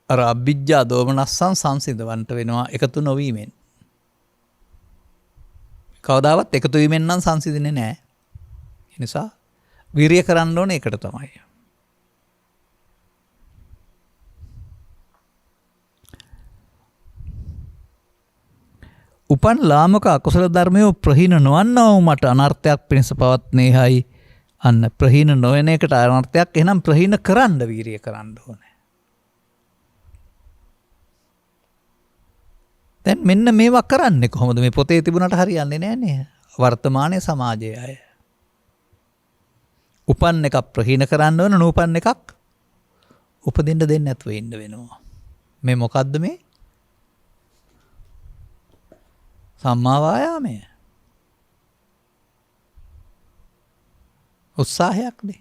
S1: අර අවිජ්ජා දෝමනස්සන් සංසිඳවන්ට වෙනවා එකතු නොවීමෙන්. කවදාවත් එකතු වීමෙන් නම් සංසිඳෙන්නේ නැහැ. ඒ නිසා වීරිය කරන්න ඕනේ ඒකට තමයි. උපන් ලාමක අකුසල ධර්මයෝ ප්‍රහීන නොවන්නව මට අනර්ථයක් පිණිස පවත්නේහයි. අන්න ප්‍රහීන නොවන එකට අනර්ථයක්. එහෙනම් ප්‍රහීන කරන්න වීරිය කරන්න ඕනේ. දැන් මෙන්න මේවා කරන්නේ කොහොමද? මේ පොතේ තිබුණාට හරියන්නේ නැහැ නේ. වර්තමානයේ සමාජයේ අය උපන් එකක් ප්‍රහීන කරන්න ඕන, නූපන් එකක් උපදින්න දෙන්නේ නැතුව ඉන්න වෙනවා. මේ මොකද්ද මේ? සම්මා වායාමය. උත්සාහයක්නේ.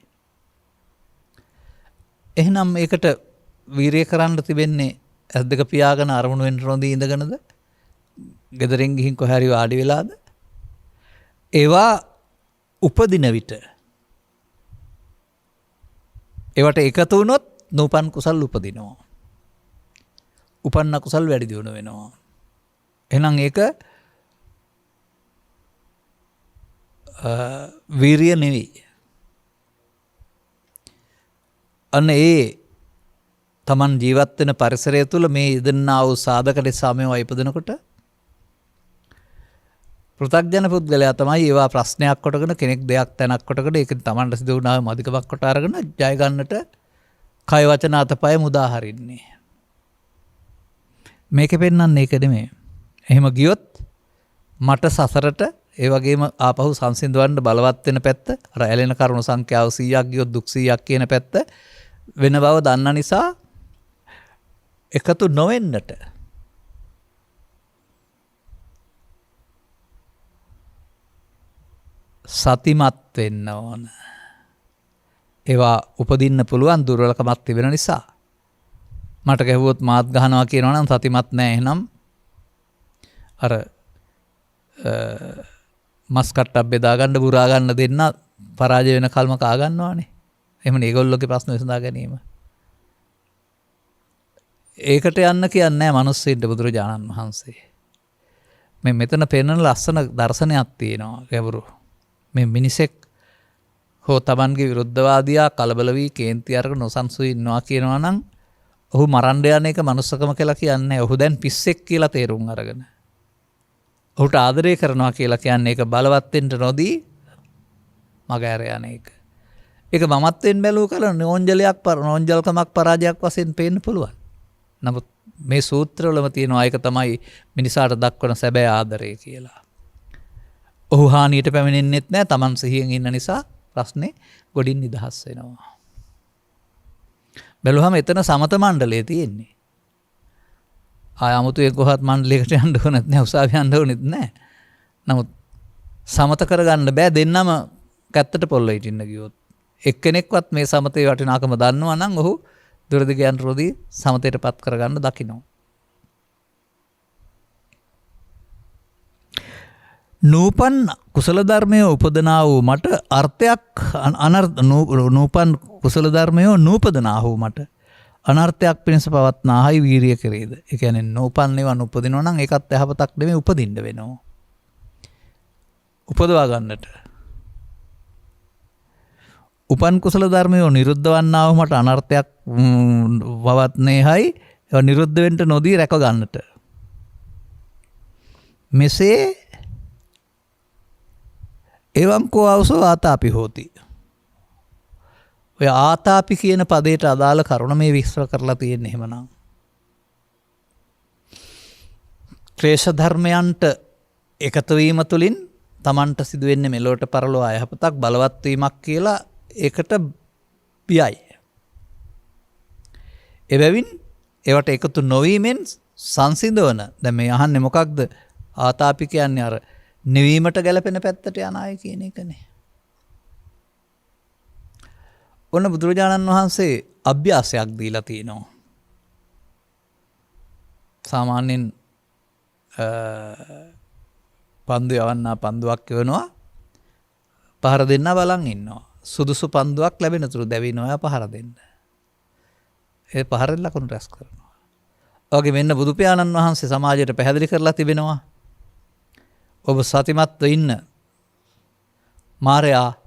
S1: එහෙනම් මේකට වීරිය කරන්න තිබෙන්නේ ඇස් දෙක පියාගෙන අරමුණු වෙන්න රොඳී ඉඳගෙනද? ගෙදරින් ගිහින් කොහේ හරි වාඩි වෙලාද? ඒවා උපදින විට ඒවට එකතු වුණොත් නූපන් කුසල් උපදිනවා. උපන්න කුසල් වැඩි දියුණු වෙනවා. එහෙනම් ඒක වීරිය නෙවෙයි. අන්න ඒ තමන් ජීවත් වෙන පරිසරය තුළ මේ යෙදෙනා වූ සාධක නිසා මේවා ඉපදෙනකොට පෘථග්ජන පුද්ගලයා තමයි ඒවා ප්‍රශ්නයක් කොටගෙන, කෙනෙක් දෙයක් තැනක් කොටගෙන, ඒක තමන්ට සිදු වුණා මදිකමක් කොට අරගෙන ජය ගන්නට කය වචන අතපය මුදා හරින්නේ. මේක පෙන්වන්නේ ඒක නෙමෙයි. එහෙම ගියොත් මට සසරට ඒ වගේම ආපහු සංසිඳවන්න බලවත් වෙන පැත්ත, අර ඇලෙන කරුණු සංඛ්‍යාව 100ක් ගියොත් දුක් 100ක් කියන පැත්ත වෙන බව දන්න නිසා එකතු නොවෙන්නට සතිමත් වෙන්න ඕන. ඒවා උපදින්න පුළුවන් දුර්වලකමක් තිබෙන නිසා. මට ගැහුවොත් මාත් ගහනවා කියනවා නම් සතිමත් නැහැ. එහෙනම් අර මස් කට්ටක් බෙදා ගන්න, බුරා ගන්න දෙන්න පරාජය වෙන කල්ම කා ගන්නවානේ. එහෙමනේ ඒගොල්ලෝගේ ප්‍රශ්න විසඳා ගැනීම. ඒකට යන්න කියන්නේ නැහැ මිනිස්සුන්ට බුදුරජාණන් වහන්සේ. මේ මෙතන පෙන්වන ලස්සන දර්ශනයක් තියෙනවා ගැඹුරු. මේ මිනිසෙක් හෝ තමන්ගේ විරුද්ධවාදියා කලබල වී කේන්ති අරගෙන නොසන්සුයි ඉන්නවා කියනවා නම් ඔහු මරන්න යන එක මනුස්සකම කියලා කියන්නේ. ඔහු දැන් පිස්සෙක් කියලා තේරුම් අරගෙන. ඔහුට ආදරය කරනවා කියලා කියන්නේ ඒක බලවත් වෙන්න නොදී මග ඇර යන එක. ඒක මමත්වෙන් බැලුව කල නෝන්ජල්කමක් පරාජයක් වශයෙන් පේන්න පුළුවන්. නමුත් මේ සූත්‍රවලම තියෙනවා ඒක තමයි මිනිසාට දක්වන සැබෑ ආදරය කියලා. ඔහු හානියට පැමිණෙන්නෙත් නෑ තමන් සිහියෙන් ඉන්න නිසා ප්‍රශ්නේ ගොඩින් නිදහස් වෙනවා. බැලුවහම එතන සමත මණ්ඩලය තියෙන්නේ. ආය 아무තුවෙන් කොහොත් මණ්ඩලයකට යන්න ඕනෙත් නෑ උසාවිය යන්න ඕනෙත් නෑ. නමුත් සමත කරගන්න බෑ දෙන්නම කැත්තට පොල්ල හිටින්න ගියොත්. එක්කෙනෙක්වත් මේ සමතේ වටිනාකම දන්නවා නම් ඔහු දුරදිග යන රොදී සමතේටපත් කරගන්න දකිනවා. නූපන් කුසල ධර්මය උපදනා වූ මට අර්ථයක් නූපන් කුසල ධර්මය නූපදනා වූ මට අනර්ථයක් පිණිස පවත්නාහයි වීරිය කෙරේද. ඒ කියන්නේ නූපන් නිවන් උපදිනවා නම් ඒකත් යහපතක් නෙමෙයි උපදින්න වෙනවා. උපදවා ගන්නට. උපන් කුසල ධර්මය නිරුද්ධ වන්නා වූ මට අනර්ථයක් පවත්නේහයි ඒවා නිරුද්ධ වෙන්න නොදී රැක ගන්නට. මෙසේ එවං කෝ අවසෝ ආතාපි හෝති. ඔය ආතාපි කියන පදයට අදාළ කරුණ මේ විස්තර කරලා තියෙන්නේ එහෙමනම්. ක්ලේශ ධර්මයන්ට එකතු වීම තුළින් තමන්ට සිදුවෙන්නේ මෙලොවට පරලොව අයහපතක් බලවත් වීමක් කියලා ඒකට බියයි. එබැවින් ඒවට එකතු නොවීමෙන් සංසිඳවන දැන් මේ අහන්නේ මොකක්ද? ආතාපි කියන්නේ අර නිවීමට ගැලපෙන පැත්තට යන අය කියන එකනේ. ඔන්න බුදුරජාණන් වහන්සේ අභ්‍යාසයක් දීලා තියෙනවා. සාමාන්‍යයෙන් පන්දු යවන්නා පන්දුවක් යවනවා පහර දෙන්න බලන් ඉන්නවා. සුදුසු පන්දුවක් ලැබෙන තුරු දැවිනවා පහර දෙන්න. ඒ පහරෙන් ලකුණු රැස් කරනවා. ඔගේ මෙන්න බුදු පියාණන් වහන්සේ සමාජයට පැහැදිලි කරලා තිබෙනවා. ඔබ සතිමත්ව ඉන්න මාරයා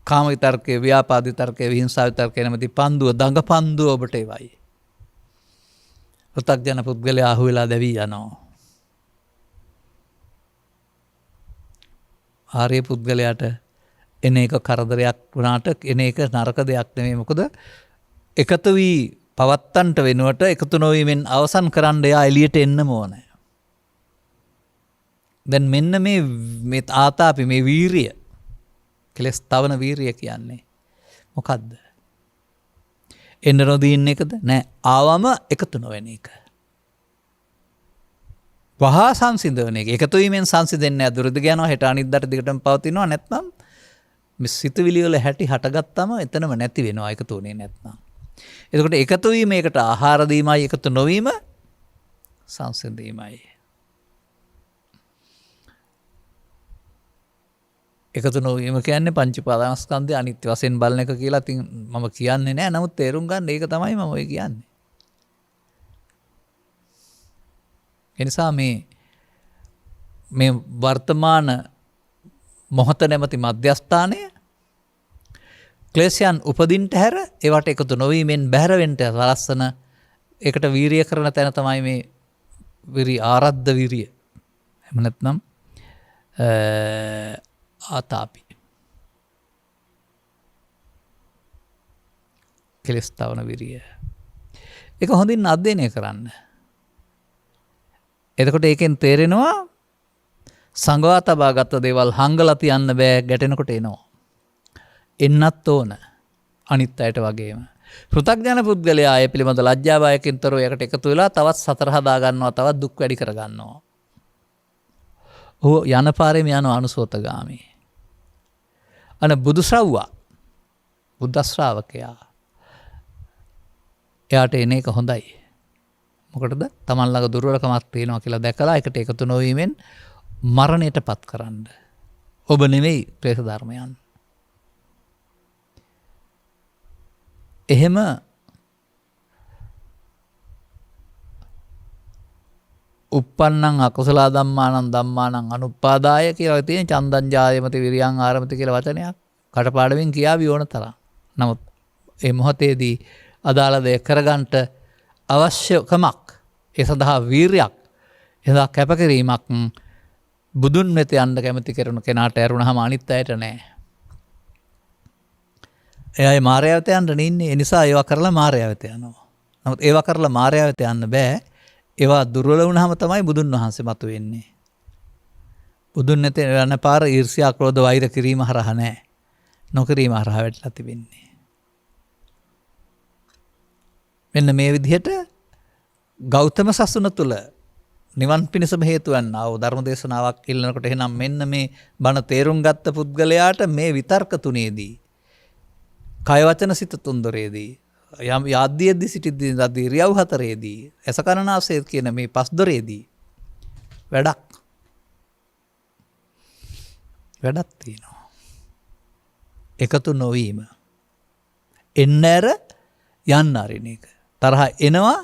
S1: කාම විතර්කයේ ව්‍යාපාද විතර්කයේ විහිංසා විතර්කයේ නැමැති පන්දුව දඟ පන්දුව ඔබට එවයි. පෘථග්ජන පුද්ගලයා අහු වෙලා දැවි යනවා. ආර්ය පුද්ගලයාට එන එක කරදරයක් වුණාට එන එක නරක දෙයක් නෙමෙයි. මොකද එකතු වී පවත්තන්ට වෙනුවට එකතු නොවීමෙන් අවසන් කරන්න එයා එළියට එන්නම ඕනේ. දැන් මෙන්න මේ ආතාපි මේ වීරිය කෙලස් තවන වීරිය කියන්නේ මොකද්ද? එන්න නොදී ඉන්න එකද? නෑ. ආවම එකතු නොවෙන එක. වහා සංසිඳවන එක. එකතු වීමෙන් සංසිඳෙන්නේ නැහැ. දුරදිග යනවා හෙට අනිද්දාට දිගටම පවතිනවා නැත්නම් මේ සිතුවිලි වල හැටි හටගත්තම එතනම නැති වෙනවා එකතු වෙන්නේ නැත්නම්. එතකොට එකතු වීම එකට ආහාර දීමයි එකතු නොවීම සංසිඳීමයි. එකතු නොවීම කියන්නේ පංච උපාදානස්කන්ධය අනිත්‍ය වශයෙන් බලන එක කියලා ඉතින් මම කියන්නේ නැහැ. නමුත් තේරුම් ගන්න ඒක තමයි මම ඔය කියන්නේ. ඒ නිසා මේ වර්තමාන මොහොත නැමැති මධ්‍යස්ථානය ක්ලේශයන් උපදින්ට හැර ඒවට එකතු නොවීමෙන් බැහැර වෙන්න සලස්සන ඒකට වීරිය කරන තැන තමයි මේ විරි ආරද්ධ විරිය. එහෙම නැත්නම් ආතාපි කෙලස් තවන විරිය. ඒක හොඳින් අධ්‍යයනය කරන්න. එතකොට ඒකෙන් තේරෙනවා සංගවා තබා ගත්ත දේවල් හංගලා තියන්න බෑ ගැටෙනකොට එනවා. එන්නත් ඕන අනිත් අයට වගේම. පෘථග්ජන පුද්ගලයා ඒ පිළිබඳ ලැජ්ජා බයකින් තොරව යකට එකතු වෙලා තවත් සතර හදා ගන්නවා තවත් දුක් වැඩි කර ගන්නවා. ඔහු යන පාරේම යන අනුසෝතගාමී. අන බුදු ශ්‍රව්වා බුද්ධ ශ්‍රාවකයා එයාට එන එක හොඳයි. මොකටද? තමන් ළඟ දුර්වලකමක් තියෙනවා කියලා දැකලා ඒකට එකතු නොවීමෙන් මරණයට පත් කරන්න. ඔබ නෙවෙයි ක්ලේශ ධර්මයන්. එහෙම uppannං අකුසල ධම්මානං ධම්මානං අනුපාදාය කියලා තියෙන චන්දං ජායමති විරියං ආරමති කියලා වචනයක් කටපාඩමින් කියාවි ඕන තරම්. නමුත් මේ මොහොතේදී අදාළ දේ කරගන්නට අවශ්‍යකමක් ඒ සඳහා වීරියක් ඒ සඳහා කැපකිරීමක් බුදුන් වෙත යන්න කැමති කරන කෙනාට ඇරුණාම අනිත් අයට නෑ. එයායි මායාව වෙත යන්න ඉන්නේ. ඒ නිසා ඒවා කරලා මායාව වෙත යනවා. නමුත් ඒවා කරලා මායාව වෙත යන්න බෑ. ඒවා දුර්වල වුණාම තමයි බුදුන් වහන්සේ මතුවෙන්නේ. බුදුන් නැත යන පාර ඊර්ෂ්‍යා ක්‍රෝධ වෛර කිරීම හරහා නෑ. නොකිරීම හරහා වැටලා තිබෙන්නේ. මෙන්න මේ විදිහට ගෞතම සසුන තුල නිවන් පිණසම හේතු වන්නා වූ ධර්ම දේශනාවක් ඉල්ලනකොට එහෙනම් මෙන්න මේ බණ තේරුම් ගත්ත පුද්ගලයාට මේ විතර්ක තුනේදී කය වචන සිත තුන්දොරේදී යම් යාද්දියේදී සිටිද්දී දදී ඉරියව් හතරේදී එසකරණාසය කියන මේ පස් දොරේදී වැඩක් තියෙනවා. එකතු නොවීම. එන්න ඇර යන්න අරින එක. තරහ එනවා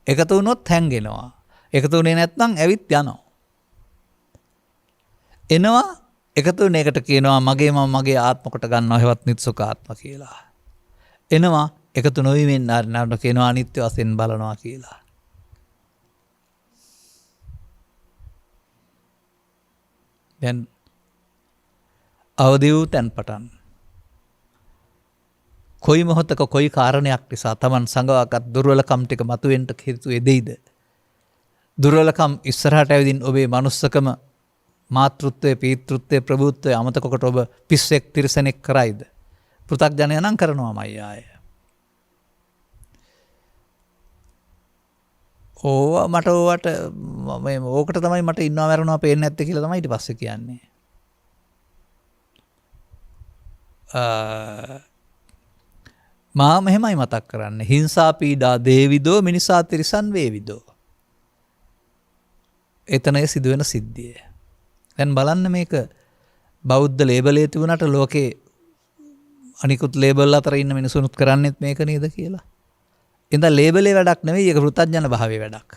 S1: එකතු වුණොත් හැංගෙනවා. එකතු වුණේ නැත්නම් ඇවිත් යනවා. එනවා එකතු වෙන එකට කියනවා මගේ මම මගේ ආත්ම කොට ගන්නවා හෙවත් නිත්සුක ආත්ම කියලා. එනවා එකතු නොවීමෙන් නරනට කියනවා අනිත්‍ය වශයෙන් බලනවා කියලා. දැන් අවදි වූ තැන් පටන් කොයි මොහොතක කොයි කාරණයක් නිසා Taman සංගවාගත් දුර්වලකම් ටික මතුවෙන්න හේතු වෙදෙයිද? දුර්වලකම් ඉස්සරහට ඇවිදින් ඔබේ manussකම මාතෘත්වයේ පීතෘත්වයේ ප්‍රභූත්වයේ අමතක කොට ඔබ පිස්සෙක් තිරසනෙක් කරයිද? පෘථග්ජනයා නම් කරනවාමයි ආය. ඕවට ඕකට තමයි මට ඉන්නවා මරනවා පේන්නේ නැත්තේ කියලා තමයි ඊට පස්සේ කියන්නේ. මා මෙහෙමයි මතක් කරන්නේ. හිංසා පීඩා දේවිදෝ මිනිසා තිරිසන් වේවිදෝ. එතනය සිදුවෙන සිද්ධිය. දැන් බලන්න මේක බෞද්ධ ලේබලයේ තිබුණාට ලෝකේ අනිකුත් ලේබල් අතර ඉන්න මිනිසුනුත් කරන්නේත් මේක නේද කියලා. ඉතින් ලේබලේ වැඩක් නෙවෙයි ඒක පෘථග්ජන භාවයේ වැඩක්.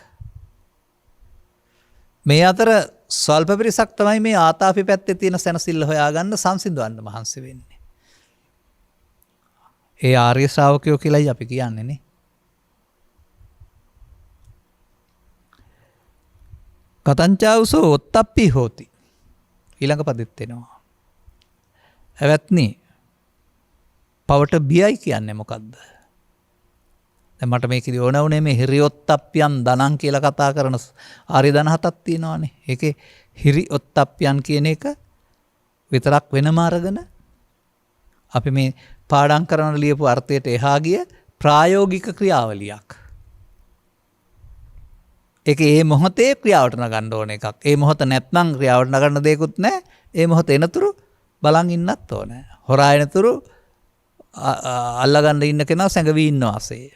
S1: මේ අතර ස්වල්ප පිරිසක් තමයි මේ ආතාපි පැත්තේ තියෙන සැනසෙල්ල හොයාගන්න සංසිඳවන්න මහන්සි වෙන්නේ. ඒ ආර්ය ශ්‍රාවකයෝ කියලායි අපි කියන්නේ නේ. කතංචාවසෝ ඔත්තප්පි හෝති. ඊළඟ පදෙත් එනවා. එවත්නි පවට බියයි කියන්නේ මොකද්ද? දැන් මට මේකදී ඕන වුණේ මේ හිරියොත්තප්පියන් දනං කියලා කතා කරන ආර්ය දන හතක් තියෙනවානේ. ඒකේ හිරියොත්තප්පියන් කියන එක විතරක් වෙනම අරගෙන අපි මේ පාඩම් කරන ලියපු අර්ථයට එහා ගිය ප්‍රායෝගික ක්‍රියාවලියක්. ඒක ඒ මොහොතේ ක්‍රියාවට නගන්න ඕන එකක්. ඒ මොහොත නැත්නම් ක්‍රියාවට නගන්න දෙයක්වත් නැහැ. ඒ මොහොත එනතුරු බලන් ඉන්නත් ඕනේ. හොරා එනතුරු අල්ලගන්න ඉන්න කෙනා සැඟවි ඉන්නවා ASCII.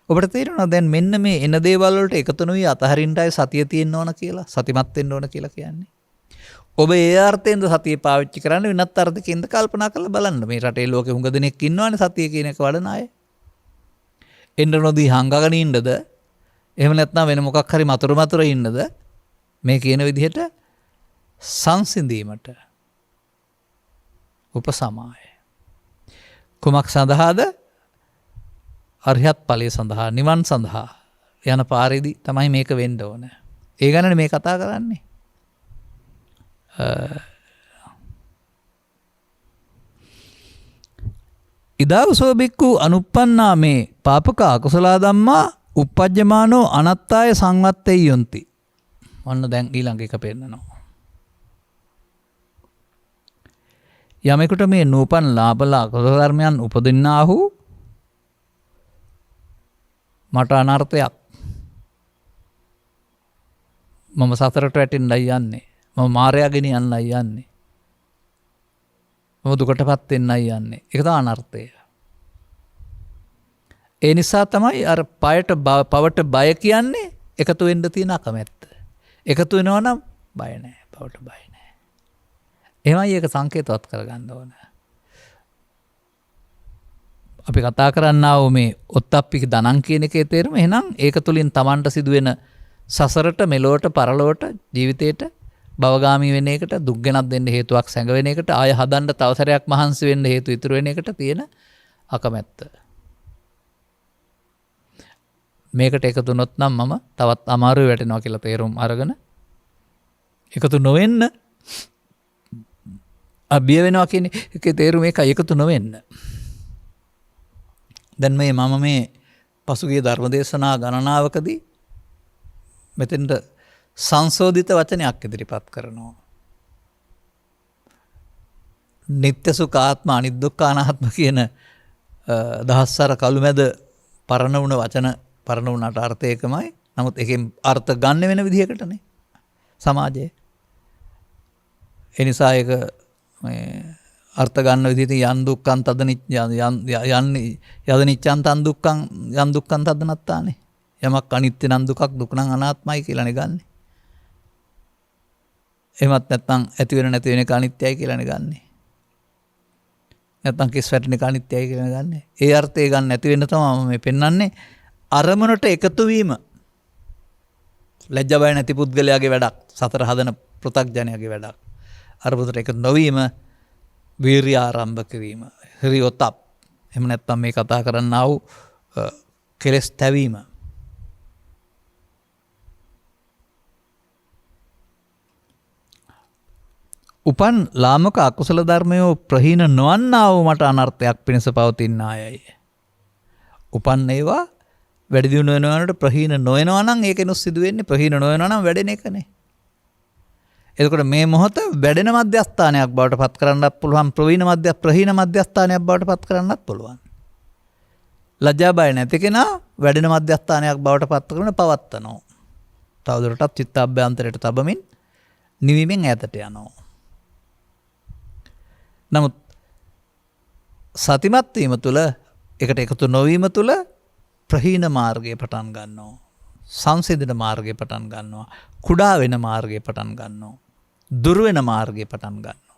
S1: ඔබට තේරෙනවා දැන් මෙන්න මේ එන දේවල් වලට එකතු නොවි අතහරින්නයි සතිය තියෙන්න ඕන කියලා, සතිමත් වෙන්න ඕන කියලා කියන්නේ. ඔබ ඒ අර්ථයෙන්ද සතිය පාවිච්චි කරන්නේ වෙනත් අර්ථකින්ද කල්පනා කරලා බලන්න. මේ රටේ ලෝකෙ හුඟ දෙනෙක් ඉන්නවනේ සතිය කියන එක වඩන අය. එන්න නොදී හංගගෙන ඉන්නද? එහෙම නැත්නම් වෙන මොකක් හරි මතුරු ඉන්නද? මේ කියන විදිහට සංසිඳීමට උපසමාය. කුමක් සඳහාද? අරිහත් ඵලය සඳහා, නිවන් සඳහා යන පාරේදී තමයි මේක වෙන්න ඕන. ඒ ගැනනේ මේ කතා කරන්නේ. ඉදාවසෝ බික්කු අනුප්පන්නා මේ පාපක අකුසල ධම්මා uppajjamaano අනත්තාය සංවත්තේයොන්ති. ඔන්න දැන් ඊළඟ එක පෙන්නනවා. යමෙකුට මේ නූපන් ලාභලා අකුසල ධර්මයන් උපදින්නාහු මට අනර්ථයක්. මම සතරට වැටෙන්නයි යන්නේ. මම මායя ගෙනියන්නයි යන්නේ. මම දුකටපත් වෙන්නයි යන්නේ. ඒක තමයි අනර්ථය. ඒ නිසා තමයි අර පවට බය කියන්නේ එකතු වෙන්න තියෙන අකමැත්ත. එකතු වෙනවා නම් බය නැහැ. පවට බය නැහැ. එහෙමයි ඒක සංකේතවත් කරගන්න ඕන. අපි කතා කරන්නා වූ මේ ඔත්තප්පි දනං කියන එකේ තේරුම එහෙනම් ඒක තුලින් Tamanට සිදුවෙන සසරට, මෙලොවට, පරලොවට, ජීවිතේට භවගාමී වෙන එකට, දුක් ගෙනත් දෙන්න හේතුවක් සැඟවෙන එකට, ආය හදන්න තව සැරයක් මහන්සි වෙන්න හේතු ඉතුරු වෙන එකට තියෙන අකමැත්ත. මේකට එකතු වුණොත් නම් මම තවත් අමාරුවේ වැටෙනවා කියලා තේරුම් අරගෙන එකතු නොවෙන්න බිය වෙනවා කියන එකේ තේරුම ඒකයි, එකතු නොවෙන්න. දැන් මම මේ පසුගිය ධර්මදේශනා ගණනාවකදී මෙතෙන්ට සංශෝධිත වචනයක් ඉදිරිපත් කරනවා. නිත්‍ය සුඛ ආත්ම අනිදුක්ඛ අනාත්ම කියන දහස්සර කළුමැද පරණ වුණ වචන පරණ වුණාට අර්ථය එකමයි. නමුත් එකෙන් අර්ථ ගන්න වෙන විදිහකටනේ සමාජයේ. ඒ නිසා ඒක අර්ථ ගන්න විදිහට යන් දුක්ඛං තද නිච්ඡං තන් දුක්ඛං යන් දුක්ඛං තද නත්තානේ. යමක් අනිත්‍ය නම් දුකක්, දුක නම් අනාත්මයි කියලානේ ගන්නෙ. එහෙමත් නැත්නම් ඇති වෙන නැති වෙන එක අනිත්‍යයි කියලානේ ගන්නෙ. නැත්නම් කිස් වැටෙන එක අනිත්‍යයි කියලානේ ගන්නෙ. ඒ අර්ථය ගන්න නැති වෙන්න තමයි මේ පෙන්වන්නේ. අරමුණට එකතු වීම ලැජ්ජා බය නැති පුද්ගලයාගේ වැඩක්, සතර හදන පෘථග්ජනයාගේ වැඩක්. අරමුණට එකතු නොවීම වීර්ය ආරම්භ කිරීම, හිරියොතප්. එහෙම නැත්නම් මේ කතා කරන්නා වූ කෙලස් තැවීම. උපන් ලාමක අකුසල ධර්මයෝ ප්‍රහීන නොවන්නා වූ මට අනර්ථයක් පිණිස පවතිනායයි. උපන් ඒවා වැඩි දියුණු වෙනවනට ප්‍රහීන නොවෙනවා නම් ඒකෙනුත් සිදු වෙන්නේ ප්‍රහීන නොවෙනවා නම් වැඩෙන එකනේ. එතකොට මේ මොහොත වැඩෙන මධ්‍යස්ථානයක් බවට පත් කරන්නත් පුළුවන්, ප්‍රහීන මධ්‍යස්ථානයක් බවට පත් කරන්නත් පුළුවන්. ලැජ්ජා බය නැති කෙනා වැඩෙන මධ්‍යස්ථානයක් බවට පත් කරන පවත්තනවා. තවදුරටත් චිත්තාභ්‍යන්තරයට තබමින් නිවීමෙන් ඈතට යනවා. නමුත් සතිමත් වීම තුළ, එකට එකතු නොවීම තුළ ප්‍රහීන මාර්ගය පටන් ගන්නවා. සංසිඳන මාර්ගය පටන් ගන්නවා. කුඩා වෙන මාර්ගය පටන් ගන්නවා. දුර වෙන මාර්ගය පටන් ගන්නවා.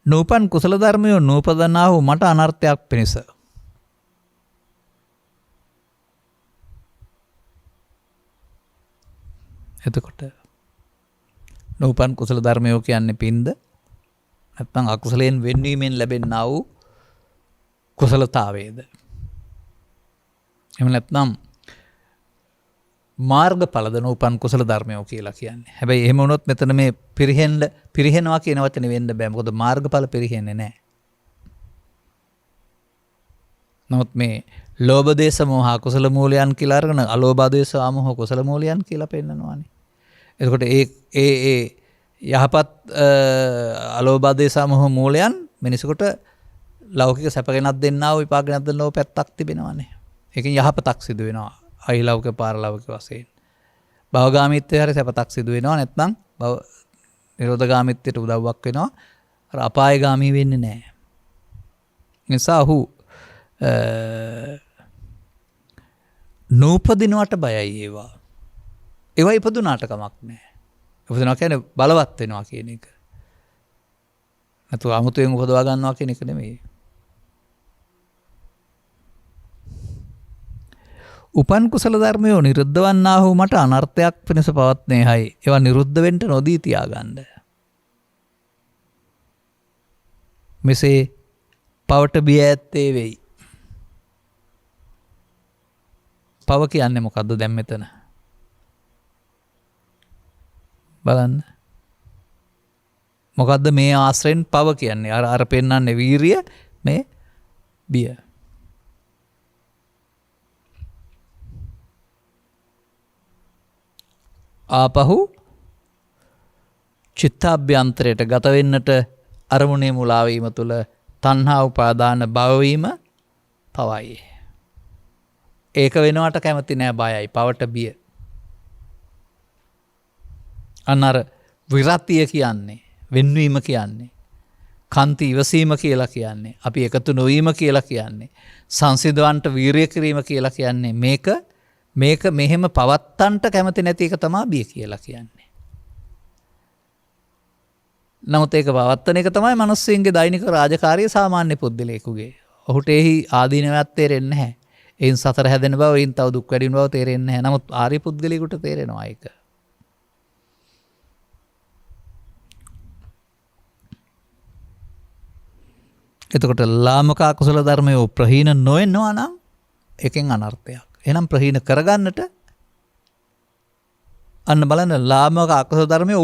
S1: නූපන් කුසල ධර්මයෝ නූපදනා වූ මට අනර්ථයක් පිණිස. එතකොට නූපන් කුසල ධර්මයෝ කියන්නේ පින්ද, නැත්නම් අකුසලයෙන් වෙන්වීමෙන් ලැබෙනා වූ කුසලතාවේද? එහෙම නැත්නම් මාර්ගඵලද නූපන් කුසල ධර්මයෝ කියලා කියන්නේ. හැබැයි එහෙම වුණොත් මෙතන මේ පිරිහෙනවා කියන වචනේ වෙන්න බෑ. මොකද මාර්ගඵල පිරිහෙන්නේ නැහැ. නමුත් මේ ලෝභ දේශ මොහ කුසල මූලයන් කියලා අරගෙන අලෝභ දේශ අමෝහ කුසල මූලයන් කියලා පෙන්නනවානේ. එතකොට ඒ යහපත් අලෝභ දේශ අමෝහ මූලයන් මිනිසෙකුට ලෞකික සැපගෙනත් දෙන්නා වූ විපාකගෙනත් දෙන්නා වූ පැත්තක් තිබෙනවානේ. ඒකෙන් යහපතක් සිදු වෙනවා. අහිලෞකික පාරලෞකික වශයෙන්. භවගාමීත්වයේ හරි සැපතක් සිදු වෙනවා. නැත්නම් භව නිරෝධගාමීත්වයට උදව්වක් වෙනවා. අර අපායගාමී වෙන්නේ නැහැ. නිසා ඔහු නූපදිනවට බයයි ඒවා. ඒවා ඉපදුනාට කමක් නැහැ. ඉපදුනා කියන්නේ බලවත් වෙනවා කියන එක. නැතු අමුතුවෙන් උපදවා ගන්නවා කියන එක නෙමෙයි. උපන් කුසල ධර්මයෝ නිරුද්ධ වන්නා වූ මට අනර්ථයක් වෙනස පවත්නේහයි. ඒවා නිරුද්ධ වෙන්න නොදී තියාගන්න. මෙසේ පවට බිය ඇත්තේ වෙයි. පව කියන්නේ මොකද්ද දැන් මෙතන? බලන්න. මොකද්ද මේ ආශ්‍රයෙන් පව කියන්නේ? අර පෙන්නන්නේ වීරිය, මේ බිය. ආපහු චිත්තාභ්‍යන්තරයට ගත වෙන්නට අරමුණේ මුලා වීම තුළ තණ්හා උපාදාන භව වීම පවයි. ඒක වෙනවට කැමති නෑ, බයයි, පවට බිය. අන්නර විරතිය කියන්නේ, වෙන්වීම කියන්නේ, කන්ති ඉවසීම කියලා කියන්නේ, අපි එකතු නොවීම කියලා කියන්නේ, සංසිඳවන්ට වීරිය කිරීම කියලා කියන්නේ මේක මෙහෙම පවත්තන්ට කැමති නැති එක තමයි බිය කියලා කියන්නේ. නමුත් ඒක පවත්තන එක තමයි මිනිස්සුන්ගේ දෛනික රාජකාරිය සාමාන්‍ය පුද්ගලයෙකුගේ. ඔහුට එහි ආදීනවයක් තේරෙන්නේ නැහැ. එයින් සතර හැදෙන බව, එයින් තව දුක් වැඩි වෙන බව තේරෙන්නේ නැහැ. නමුත් ආර්ය පුද්ගලයෙකුට තේරෙනවා ඒක. එතකොට ලාමක අකුසල ධර්මයෝ ප්‍රහීන නොවෙනවා නම් එකෙන් අනර්ථයක්. එහෙනම් ප්‍රහීන කරගන්නට අන්න බලන්න ලාමක අකුසල ධර්මයේ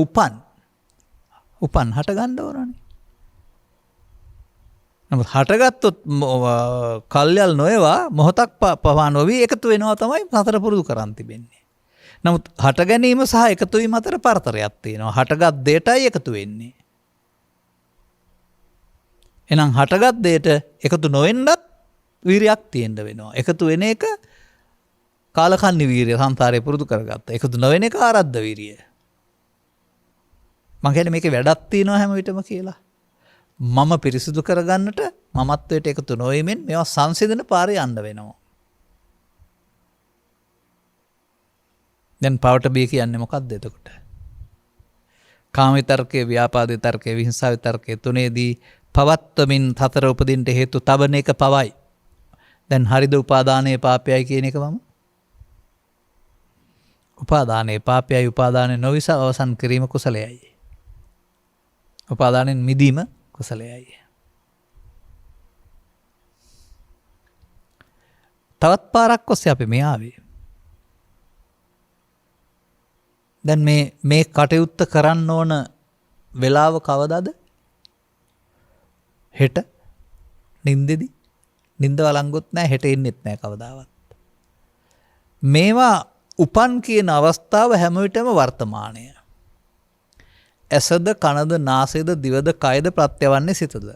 S1: උපන් හට ගන්න ඕනනේ. නමුත් හටගත්තොත් කල්යල් නොයවා මොහොතක් පවා නොවි එකතු වෙනවා තමයි සතර පුරුදු කරන් තිබෙන්නේ. නමුත් හට ගැනීම සහ එකතු වීම අතර පරතරයක් තියෙනවා. හටගත් දෙයටයි එකතු වෙන්නේ. එහෙනම් හටගත් දෙයට එකතු නොවෙන්නත් වීරියක් තියෙන්න වෙනවා. එකතු වෙන එක කාලකන්ණි වීරිය සංසාරේ පුරුදු කරගත්තා. එකතු නොවෙන එක ආරද්ධ වීරිය. මං කියන්නේ මේකේ වැඩක් තියෙනවා හැම විටම කියලා. මම පිරිසිදු කරගන්නට මමත්වයට එකතු නොවීමෙන් මේවා සංසිඳන පාරේ යන්න වෙනවා. දැන් පවට බිය කියන්නේ මොකක්ද එතකොට? කාම විතර්කයේ, ව්‍යාපාද විතර්කයේ, විහිංසාව විතර්කයේ තුනේදී පවත්වමින් සතර උපදින්නට හේතු තබන එක පවයි. දැන් හරිද උපාදානයේ පාපයයි කියන එක මම? උපාදානයේ පාපයයි, උපාදානයේ නොවිස අවසන් කිරීම කුසලයයි. උපාදානෙන් මිදීම කුසලයයි. තවත් පාරක් ඔස්සේ අපි මේ ආවේ. දැන් මේ කටයුත්ත කරන්න ඕන වෙලාව කවදාද? හෙට නින්දෙදි. නින්ද වළංගුත් නැහැ, හෙට එන්නෙත් නැහැ කවදාවත්. මේවා උපන් කියන අවස්ථාව හැම විටම වර්තමානය. ඇසද, කනද, නාසයද, දිවද, කයද ප්‍රත්‍යවන්නේ සිතද?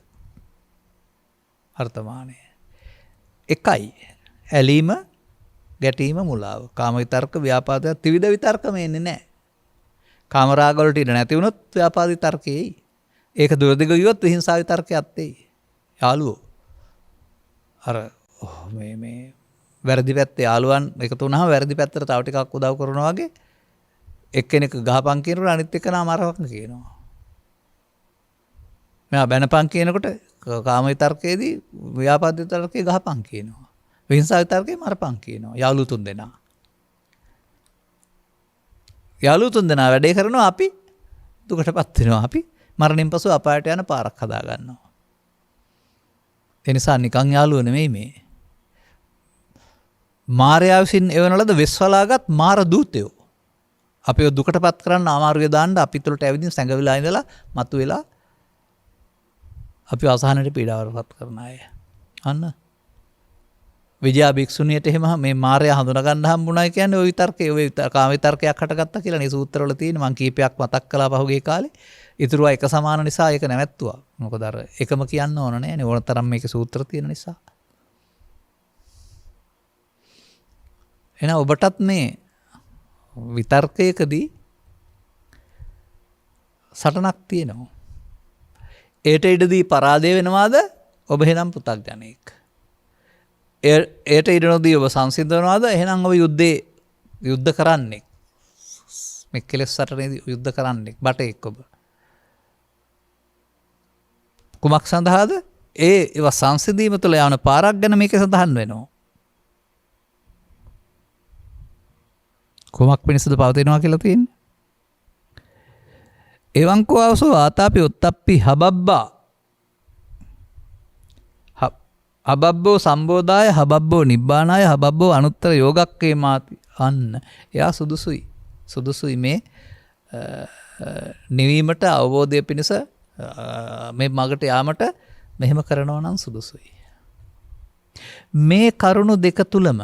S1: වර්තමානය. එකයි. ඇලීම, ගැටීම, මුලාව. කාම විතර්ක, ව්‍යාපාද, ත්‍රිවිධ විතර්ක මේන්නේ නැහැ. කාම රාග වලට ඉඳ නැති වුණොත් ව්‍යාපාද විතර්කයයි. ඒක දුරදිග ගියොත් විහිංසාව විතර්කයක් ඇත්තේ. යාළුවෝ. අර මේ වැරදි පැත්තේ යාළුවන් එකතු වුණාම වැරදි පැත්තට තව ටිකක් උදව් කරනවා වගේ එක්කෙනෙක් ගහපන් කියනකොට අනිත් එක්කෙනා මරපන් කියනවා. මෙයා බැනපන් කියනකොට කාම විතර්කයේදී ව්‍යාපාද විතර්කයේ ගහපන් කියනවා. විහිංසාව විතර්කයේ මරපන් කියනවා. යාළුවෝ තුන් දෙනා. යාළුවෝ තුන් දෙනා වැඩේ කරනවා, අපි දුකටපත් වෙනවා. අපි මරණින් පසු අපායට යන පාරක් හදා ගන්නවා. ඒ නිසා නිකන් යාළුවෝ නෙමෙයි මේ. මාරයා විසින් එවනලද වෙස්වලාගත් මාර දූතයෝ. අපිව දුකටපත් කරන්න අමාරුවේ දාන්න අපි තුළට ඇවිදින් සැඟවිලා ඉඳලා මතුවෙලා අපි අසහනට පීඩාවටපත් කරන අය. අන්න විජයා භික්ෂුණියට එහෙම මේ මාරයා හඳුනා ගන්න හම්බුණා කියන්නේ ওই විතර්කේ, ওই කාම විතර්කයක් හටගත්තා කියලා නේ සූත්‍රවල තියෙන. මම කීපයක් මතක් කළා පහුගිය කාලේ. ඊටරුවා එක සමාන නිසා ඒක නැවැත්තුවා. මොකද අර එකම කියන්න ඕන නෑනේ, ඕන තරම් මේකේ සූත්‍ර තියෙන නිසා. එහෙනම් ඔබටත් මේ විතර්කයකදී සටනක් තියෙනවා. ඒට ඉඩදී පරාදය වෙනවාද? ඔබ එහෙනම් පුතග්ජනෙක්. ඒට ඉඩ නොදී ඔබ සංසිඳනවාද? එහෙනම් ඔබ යුද්ධ කරන්නේ. මේ කෙලෙස් සටනේදී යුද්ධ කරන්නේ බටෙක් ඔබ. කුමක් සඳහාද? ඒවා සංසිඳීම තුළ යන පාරක් ගැන මේකේ සඳහන් වෙනවා. කුමක් පිණිසද පවතිනවා කියලා තියෙන්නේ? එවං කෝ අවසෝ ආතාපි උත්තප්පි හබබ්බා හබබ්බෝ සම්බෝධාය හබබ්බෝ නිබ්බානාය හබබ්බෝ අනුත්තර යෝගක්කේ මාති. අන්න එයා සුදුසුයි මේ නිවීමට, අවබෝධය පිණිස මේ මගට යාමට මෙහෙම කරනවා නම් සුදුසුයි. මේ කරුණු දෙක තුලම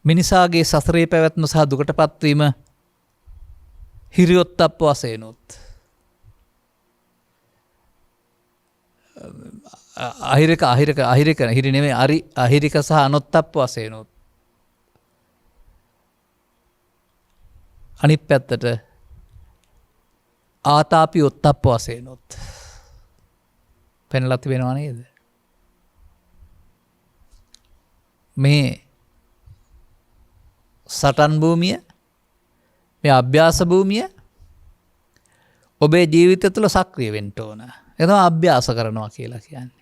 S1: මිනිසාගේ සසරේ පැවැත්ම සහ දුකටපත් වීම හිරියොත්ප්ප වශයෙන්ුත් හිරි නෙමෙයි අහිරික සහ අනොත්ප්ප වශයෙන්ුත් අනිත් පැත්තට ආතාපි ඔත්තප්ප වශයෙන්ුත් පෙන්ලා තිබෙනවා නේද? මේ සටන් භූමිය, මේ අභ්‍යාස භූමිය ඔබේ ජීවිතය තුළ සක්‍රිය වෙන්න ඕන. එතන අභ්‍යාස කරනවා කියලා කියන්නේ.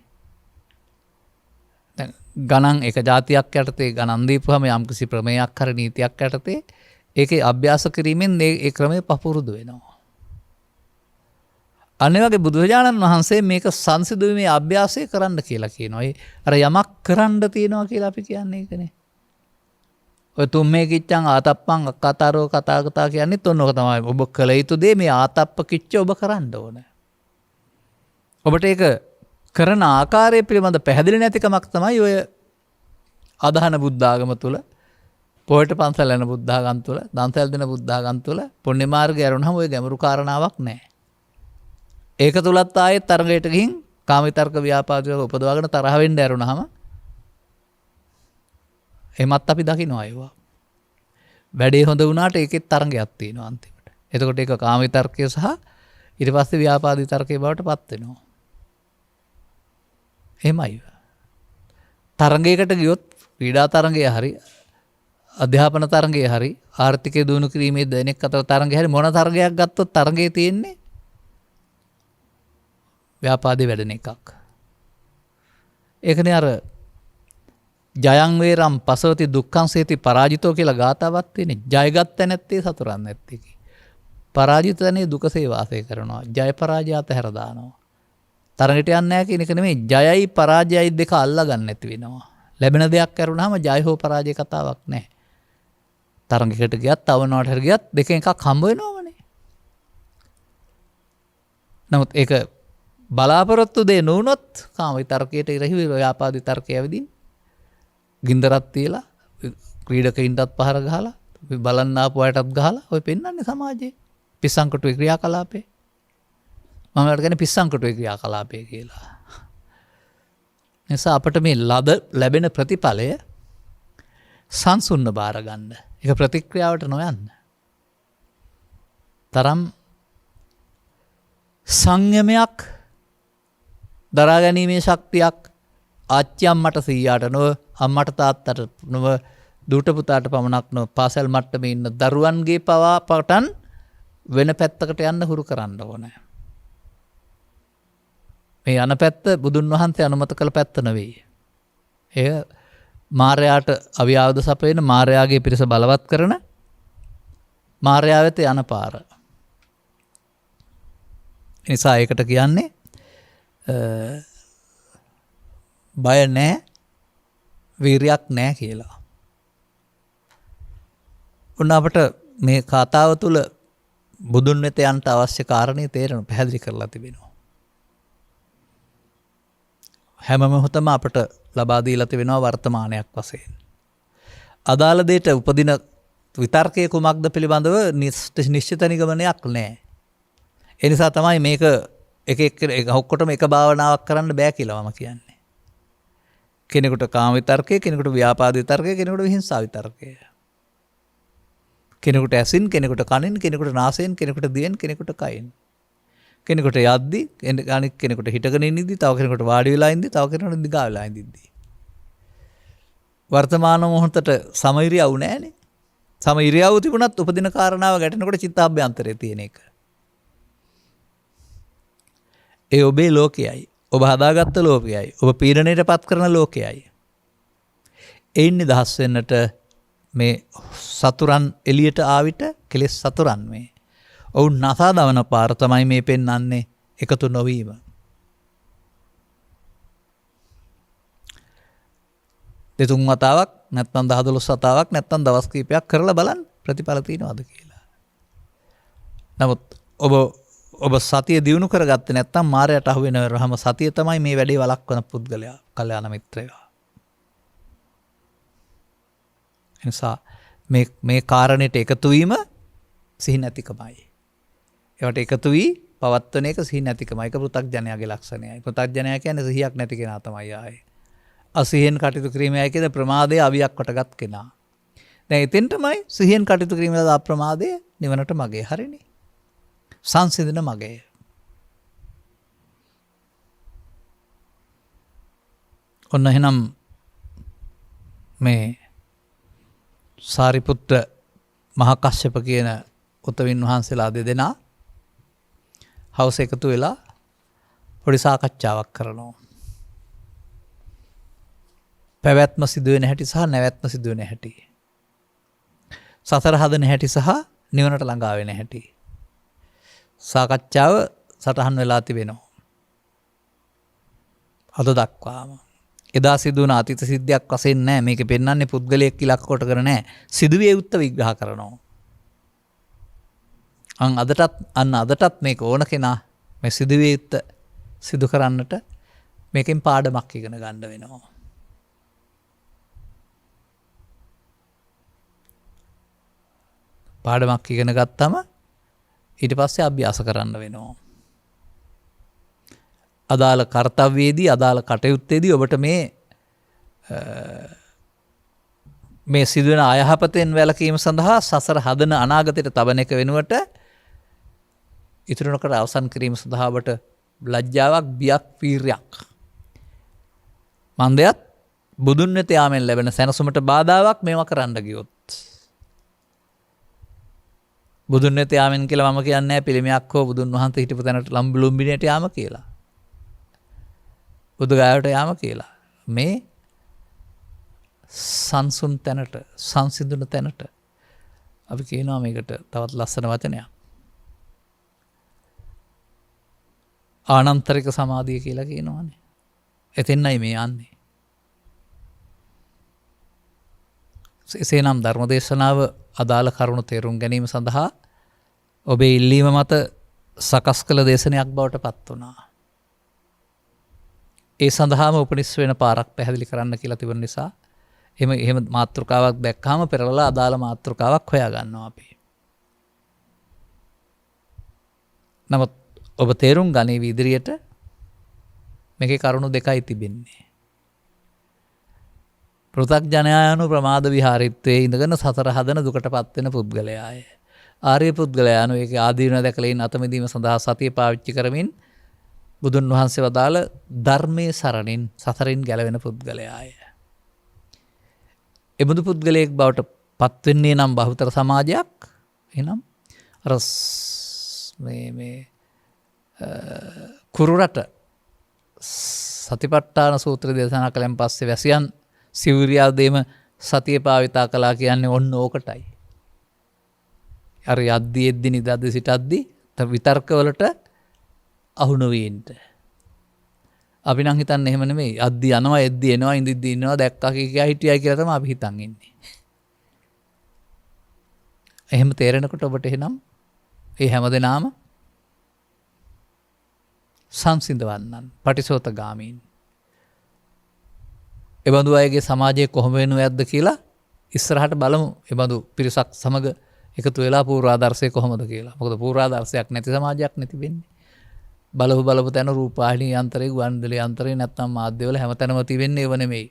S1: දැන් ගණන් එක જાතියක් යටතේ ගණන් දීපුවම යම්කිසි ප්‍රමේයක් හරි නීතියක් යටතේ ඒකේ අභ්‍යාස කිරීමෙන් ඒ ක්‍රමය පපුරුදු වෙනවා. අනිත් වගේ බුදුරජාණන් වහන්සේ මේක සංසිඳුීමේ අභ්‍යාසය කරන්න කියලා කියනවා. අර යමක් කරන්න තියෙනවා කියලා අපි කියන්නේ ඒකනේ. ඔය තුම්මේ කිච්චං ආතප්පං අක්කතරෝ කතා කියන්නේත් ඔන්නෝක තමයි. ඔබ කළ යුතු දේ මේ ආතප්ප කිච්ච ඔබ කරන්න ඕනේ. ඔබට ඒක කරන ආකාරය පිළිබඳ පැහැදිලි නැතිකමක් තමයි ඔය අදහන බුද්ධාගම තුළ, පොයට පන්සල් යන බුද්ධාගම් තුළ, දන්සල් දෙන බුද්ධාගම් තුළ පුණ්‍ය මාර්ගය අරුණාම ඔය ගැඹුරු කාරණාවක් නැහැ. ඒක තුලත් ආයෙත් තරඟයට ගිහින් කාම විතර්ක ව්‍යාපාදවල උපදවාගෙන තරහ වෙන්න ඇරුණාම එමත් අපි දකින්නවා ඒවා. වැඩේ හොඳ වුණාට ඒකෙත් තරඟයක් තියෙනවා අන්තිමට. එතකොට ඒක කාම විතර්කය සහ ඊට පස්සේ ව්‍යාපාද විතර්කයේ බවට පත් වෙනවා. එහෙමයි. තරඟයකට ගියොත් ක්‍රීඩා තරඟය හරි අධ්‍යාපන තරඟය හරි ආර්ථිකය දියුණු කිරීමේ දෙනෙක් අතර තරඟය හරි මොන තරඟයක් ගත්තොත් තරඟයේ තියෙන්නේ ව්‍යාපාදේ වැඩෙන එකක්. ඒකනේ අර ජයං වේරම් පසවති දුක්ඛං සේති පරාජිතෝ කියලා ගාතාවක් තියෙන්නේ. ජයගත්ත නැත්තේ සතුරන් නැත්තේ කි. පරාජිතනේ දුකසේ වාසය කරනවා. ජය පරාජය අතහැර දානවා. තරඟට යන්නේ නැහැ කියන එක නෙමෙයි, ජයයි පරාජයයි දෙක අල්ලා ගන්න නැති වෙනවා. ලැබෙන දෙයක් කරුණාම ජය හෝ පරාජය කතාවක් නැහැ. තරඟයකට ගියත් තවනවට හරි ගියත් දෙකෙන් එකක් හම්බ වෙනවමනේ. නමුත් ඒක බලාපොරොත්තු දෙ නොවුනොත් කාම විතර්කයට ඉරහි ව්‍යාපාද විතර්කය ඇවිදින් ගින්දරක් තියලා ක්‍රීඩකයින්ටත් පහර ගහලා බලන්න ආපු අයටත් ගහලා ඔය පෙන්වන්නේ සමාජයේ පිස්සන්කොටුවේ ක්‍රියාකලාපේ. මම ඒකට කියන්නේ පිස්සන්කොටුවේ ක්‍රියාකලාපය කියලා. නිසා අපිට මේ ලැබෙන ප්‍රතිඵලය සංසුන්න බාර ගන්න. ඒක ප්‍රතික්‍රියාවට නොයන්න. තරම් සංයමයක් දරා ගැනීමේ ශක්තියක් ආච්චි අම්මට සීයාට නොව අම්මට තාත්තට නොව දූට පුතාට පමණක් නොව පාසල් මට්ටමේ ඉන්න දරුවන්ගේ පවා පටන් වෙන පැත්තකට යන්න හුරු කරන්න ඕනේ. මේ යන පැත්ත බුදුන් වහන්සේ අනුමත කළ පැත්ත නෙවෙයි. එය මාර්යාට අවියාවද සපයන මාර්යාගේ පිරිස බලවත් කරන මාර්යා වෙත යන පාර. නිසා ඒකට කියන්නේ බය නැහැ, වීරියක් නැහැ කියලා. උන් අපට මේ කතාව තුළ බුදුන් වෙත යන්න අවශ්‍ය කාරණේ තේරෙන පැහැදිලි කරලා තිබෙනවා. හැම මොහොතම අපට ලබා දීලා තිබෙනවා වර්තමානයක් වශයෙන්. අදාළ දෙයට උපදින විතර්කයේ කුමක්ද පිළිබඳව නිශ්චිත නිගමනයක් නැහැ. ඒ නිසා තමයි මේක එක ඔක්කොටම එක භාවනාවක් කරන්න බෑ කියලා මම කියන්නේ. කෙනෙකුට කාම විතර්කය, කෙනෙකුට ව්‍යාපාද විතර්කය, කෙනෙකුට විහිංසා විතර්කය. කෙනෙකුට ඇසින්, කෙනෙකුට කනින්, කෙනෙකුට නාසයෙන්, කෙනෙකුට දිවෙන්, කෙනෙකුට කයින්. කෙනෙකුට යද්දි, අනිත් කෙනෙකුට හිටගෙන ඉඳිද්දි, තව කෙනෙකුට වාඩි වෙලා ඉඳිද්දි, තව කෙනෙකුට දිගා වෙලා ඉඳිද්දි. වර්තමාන මොහොතට සමීරියව නැහැනේ. සමීරියව තිබුණත් උපදින කාරණාව ගැටෙනකොට චිත්තාභ්‍යන්තරයේ තියෙන එක. ඒ ඔබේ ලෝකයයි. ඔබ හදාගත්ත ලෝකයයි. ඔබ පීඩණයට පත් කරන ලෝකයයි. එයින් නිදහස් වෙන්නට මේ සතුරන් එළියට ආවිට කෙලෙස් සතුරන් මේ. ඔවුන් නසා දවන පාර තමයි මේ පෙන්වන්නේ එකතු නොවීම. දෙතුන් වතාවක් නැත්නම් 10-12 වතාවක් නැත්නම් දවස් කිහිපයක් කරලා බලන්න ප්‍රතිඵල තියෙනවද කියලා. නමුත් ඔබ සතිය දියුණු කරගත්තේ නැත්නම් මායයට අහු වෙනවරම සතිය තමයි මේ වැඩේ වළක්වන පුද්ගලයා, කල්යාණ මිත්‍රයා. එනිසා මේ කාරණේට එකතු වීම සිහි නැතිකමයි. ඒවට එකතු වී පවත්වන එක සිහි නැතිකමයි. ඒක පෘථග්ජනයාගේ ලක්ෂණයයි. පෘථග්ජනයා කියන්නේ සිහියක් නැති කෙනා තමයි ආයේ. අසිහියෙන් කටයුතු කිරීමයි කියන ප්‍රමාදයේ අවියක් කොටගත් කෙනා. දැන් එතෙන්ටමයි සිහියෙන් කටයුතු කිරීමේ අප්‍රමාදයේ නිවනට මගේ හරිනේ. සංසිඳන මගේ. ඔන්න එහෙනම් මේ සාරිපුත්‍ර මහා කශ්‍යප කියන උතවින් වහන්සේලා දෙදෙනා හවුස් එකතු වෙලා පොඩි සාකච්ඡාවක් කරනවා. පැවැත්ම සිදුවෙන හැටි සහ නැවැත්ම සිදුවෙන හැටි. සසර හදන හැටි සහ නිවනට ළඟා වෙන හැටි. සාකච්ඡාව සටහන් වෙලා තිබෙනවා. අද දක්වාම. එදා සිදුවන අතීත සිද්ධියක් වශයෙන් නැහැ. මේක පෙන්වන්නේ පුද්ගලයෙක් ඉලක්ක කොට කර නැහැ. සිදුවිය යුත්ත විග්‍රහ කරනවා. අදටත් මේක ඕන කෙනා මේ සිදුවිය යුත්ත සිදු කරන්නට මේකෙන් පාඩමක් ඉගෙන ගන්න වෙනවා. පාඩමක් ඉගෙන ගත්තම ඊට පස්සේ අභ්‍යාස කරන්න වෙනවා. අදාළ කර්තව්‍යයේදී අදාළ කටයුත්තේදී ඔබට මේ සිදුවෙන අයහපතෙන් වැළකීම සඳහා සසර හදන අනාගතයට තබන එක වෙනුවට ඉතුරු නොකර අවසන් කිරීම සඳහා ඔබට ලැජ්ජාවක්, බියක්, වීර්යයක් මන්දයත් බුදුන් වෙත යාමෙන් ලැබෙන සැනසුමට බාධාවක් මේවා කරන්න ගියොත්. බුදුන් වෙත යාමෙන් කියලා මම කියන්නේ නැහැ පිළිමයක් හෝ බුදුන් වහන්සේ හිටපු තැනට ලුම්බිනියට යාම කියලා. බුදුගායට යාම කියලා. මේ සංසුන් තැනට, සංසිඳුන තැනට අපි කියනවා මේකට තවත් ලස්සන වචනයක්. ආනන්තරික සමාධිය කියලා කියනවානේ. එතෙන්නයි මේ යන්නේ. එසේනම් ධර්මදේශනාව අදාළ කරුණු තේරුම් ගැනීම සඳහා ඔබේ ඉල්ලීම මත සකස් කළ දේශනයක් බවට පත් වුණා. ඒ සඳහාම උපනිස් වෙන පාරක් පැහැදිලි කරන්න කියලා තිබෙන නිසා එහෙම මාතෘකාවක් දැක්කම පෙරලලා අදාළ මාතෘකාවක් හොයාගන්නවා අපි. නමුත් ඔබ තේරුම් ගනීවි ඉදිරියට මේකේ කරුණු දෙකයි තිබෙන්නේ. පෘථග්ජනයානු ප්‍රමාද විහාරිත්වයේ ඉඳගෙන සතර හදන දුකටපත් වෙන පුද්ගලයාය. ආර්ය පුද්ගලයානු ඒකේ ආදීනව දැකලා ඉන්න අතමිදීම සඳහා සතිය පාවිච්චි කරමින් බුදුන් වහන්සේ වදාළ ධර්මයේ සරණින් සසරින් ගැලවෙන පුද්ගලයාය. එබඳු පුද්ගලයෙක් බවට පත් වෙන්නේ නම් බහුතර සමාජයක්. එහෙනම් අර මේ කුරුරට සතිපට්ඨාන සූත්‍ර දේශනා කළෙන් පස්සේ වැසියන් සිවුරියාදේම සතිය භාවිතා කළා කියන්නේ ඔන්න ඕකටයි. අර යද්දි එද්දි නිදද්දි සිටද්දි විතර්කවලට අහු නොවී ඉන්න. අපි නම් හිතන්නේ එහෙම නෙමෙයි. අද්දි යනවා එද්දි එනවා ඉඳිද්දි ඉන්නවා දැක්කා කියා හිටියයි කියලා තමයි අපි හිතන් ඉන්නේ. එහෙම තේරෙනකොට ඔබට එහෙනම් ඒ හැමදෙනාම සංසිඳවන්නන් පටිසෝතගාමීන්. එබඳු අයගේ සමාජයේ කොහොම වෙනවද කියලා ඉස්සරහට බලමු. එබඳු පිරිසක් සමග එකතු වෙලා පූර්වාදර්ශය කොහොමද කියලා. මොකද පූර්වාදර්ශයක් නැති සමාජයක් නැති වෙන්නේ. බලපු තැන රූපවාහිනී යන්ත්‍රේ, ගුවන්විදුලි යන්ත්‍රේ නැත්නම් මාධ්‍යවල හැමතැනම තිබෙන්නේ ඒව නෙමෙයි.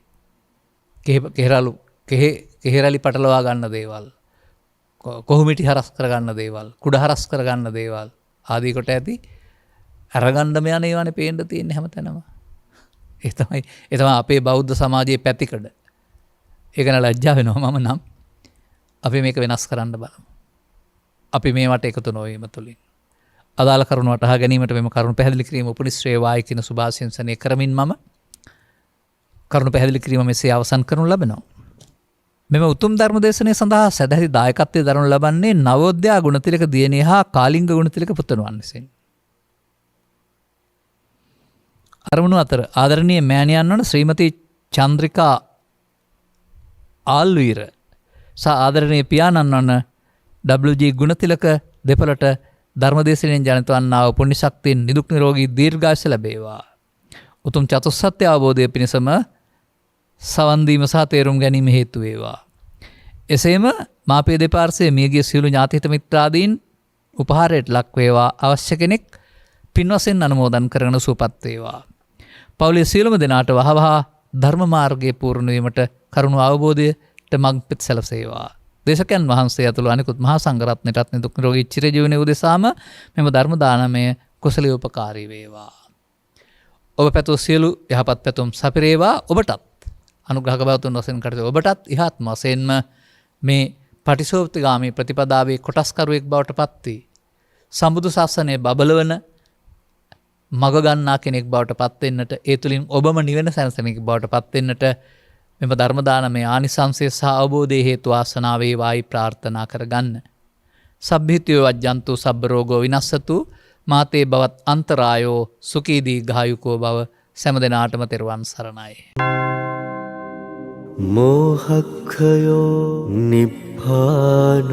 S1: කෙහෙරලි පටලවා ගන්න දේවල්, කොහොමිටි හරස් කරගන්න දේවල්, කුඩ හරස් කරගන්න දේවල් ආදී කොට ඇති අරගන්න මෙයන් ඒවානේ පේන්න තියෙන්නේ හැමතැනම. ඒ තමයි අපේ බෞද්ධ සමාජයේ පැතිකඩ. ඒක න ලැජ්ජා වෙනවා මම නම්. අපි මේක වෙනස් කරන්න බලමු. අපි මේවට එකතු නොවීම තුළින් අදාළ කරුණු වටහා ගැනීමට මෙම කරුණු පැහැදිලි කිරීම උපනිශ්‍රේවායි කියන සුභාශිංසනය කරමින් මම කරුණු පැහැදිලි කිරීම මෙසේ අවසන් කරනු ලබනවා. මෙම උතුම් ධර්ම දේශනය සඳහා සැදැහැති දායකත්වය දරනු ලබන්නේ නවෝදයා ගුණතිලක දියණිය හා කාලිංග ගුණතිලක පුතණුවන් විසින්. අරමුණු අතර ආදරණීය මෑණියන් වන ශ්‍රීමති චන්ද්‍රිකා ආල්වීර සහ ආදරණීය පියාණන් වන WG ගුණතිලක දෙපළට ධර්මදේශනයෙන් ජනිත වන්නා වූ පුණ්‍ය ශක්තියෙන් නිදුක් නිරෝගී දීර්ඝායුෂ ලැබේවා. උතුම් චතුස්සත්‍ය අවබෝධය පිණිසම සවන් දීම සහ තේරුම් ගැනීම හේතු වේවා. එසේම මාපිය දෙපාර්ශ්වයේ මියගිය සියලු ඥාතිහිත මිත්‍රාදීන් උපහාරයට ලක් වේවා. අවශ්‍ය කෙනෙක් පින් වශයෙන් අනුමෝදන් කරගෙන සුවපත් වේවා. පවුලේ සියලුම දෙනාට වහවහ ධර්ම මාර්ගයේ පූර්ණ වීමට කරුණ අවබෝධයට මඟ පෙත් සැලසේවා. දේශකයන් වහන්සේ ඇතුළු අනිකුත් මහා සංඝරත්නයටත් නිදුක් නිරෝගී චිරජීවනයේ උදෙසාම මෙම ධර්ම දානමය කුසලයේ උපකාරී වේවා. ඔබ පැතුම් සියලු යහපත් පැතුම් සපිරේවා. ඔබටත් අනුග්‍රහක බවතුන් වශයෙන් කටයුතු ඔබටත් ඉහත්ම වශයෙන්ම මේ පටිසෝපතිගාමී ප්‍රතිපදාවේ කොටස්කරුවෙක් බවට පත් වී සම්බුදු ශාසනය බබලවන මග ගන්නා කෙනෙක් බවට පත් වෙන්නට, ඒ තුලින් ඔබම නිවෙන සැනසෙනෙක් බවට පත් වෙන්නට මෙම ධර්ම දානමය ආනිසංසය සහ අවබෝධයේ හේතු වාසනා වේවායි ප්‍රාර්ථනා කරගන්න. සබ්බිහිතෝ වජ්ජන්තු සබ්බ රෝගෝ විනස්සතු මාතේ බවත් අන්තරායෝ සුඛී දීර්ඝායුකෝ බව සෑම දෙනාටම තෙරුවන් සරණයි.
S2: මෝහක්ඛයෝ නිබ්බානං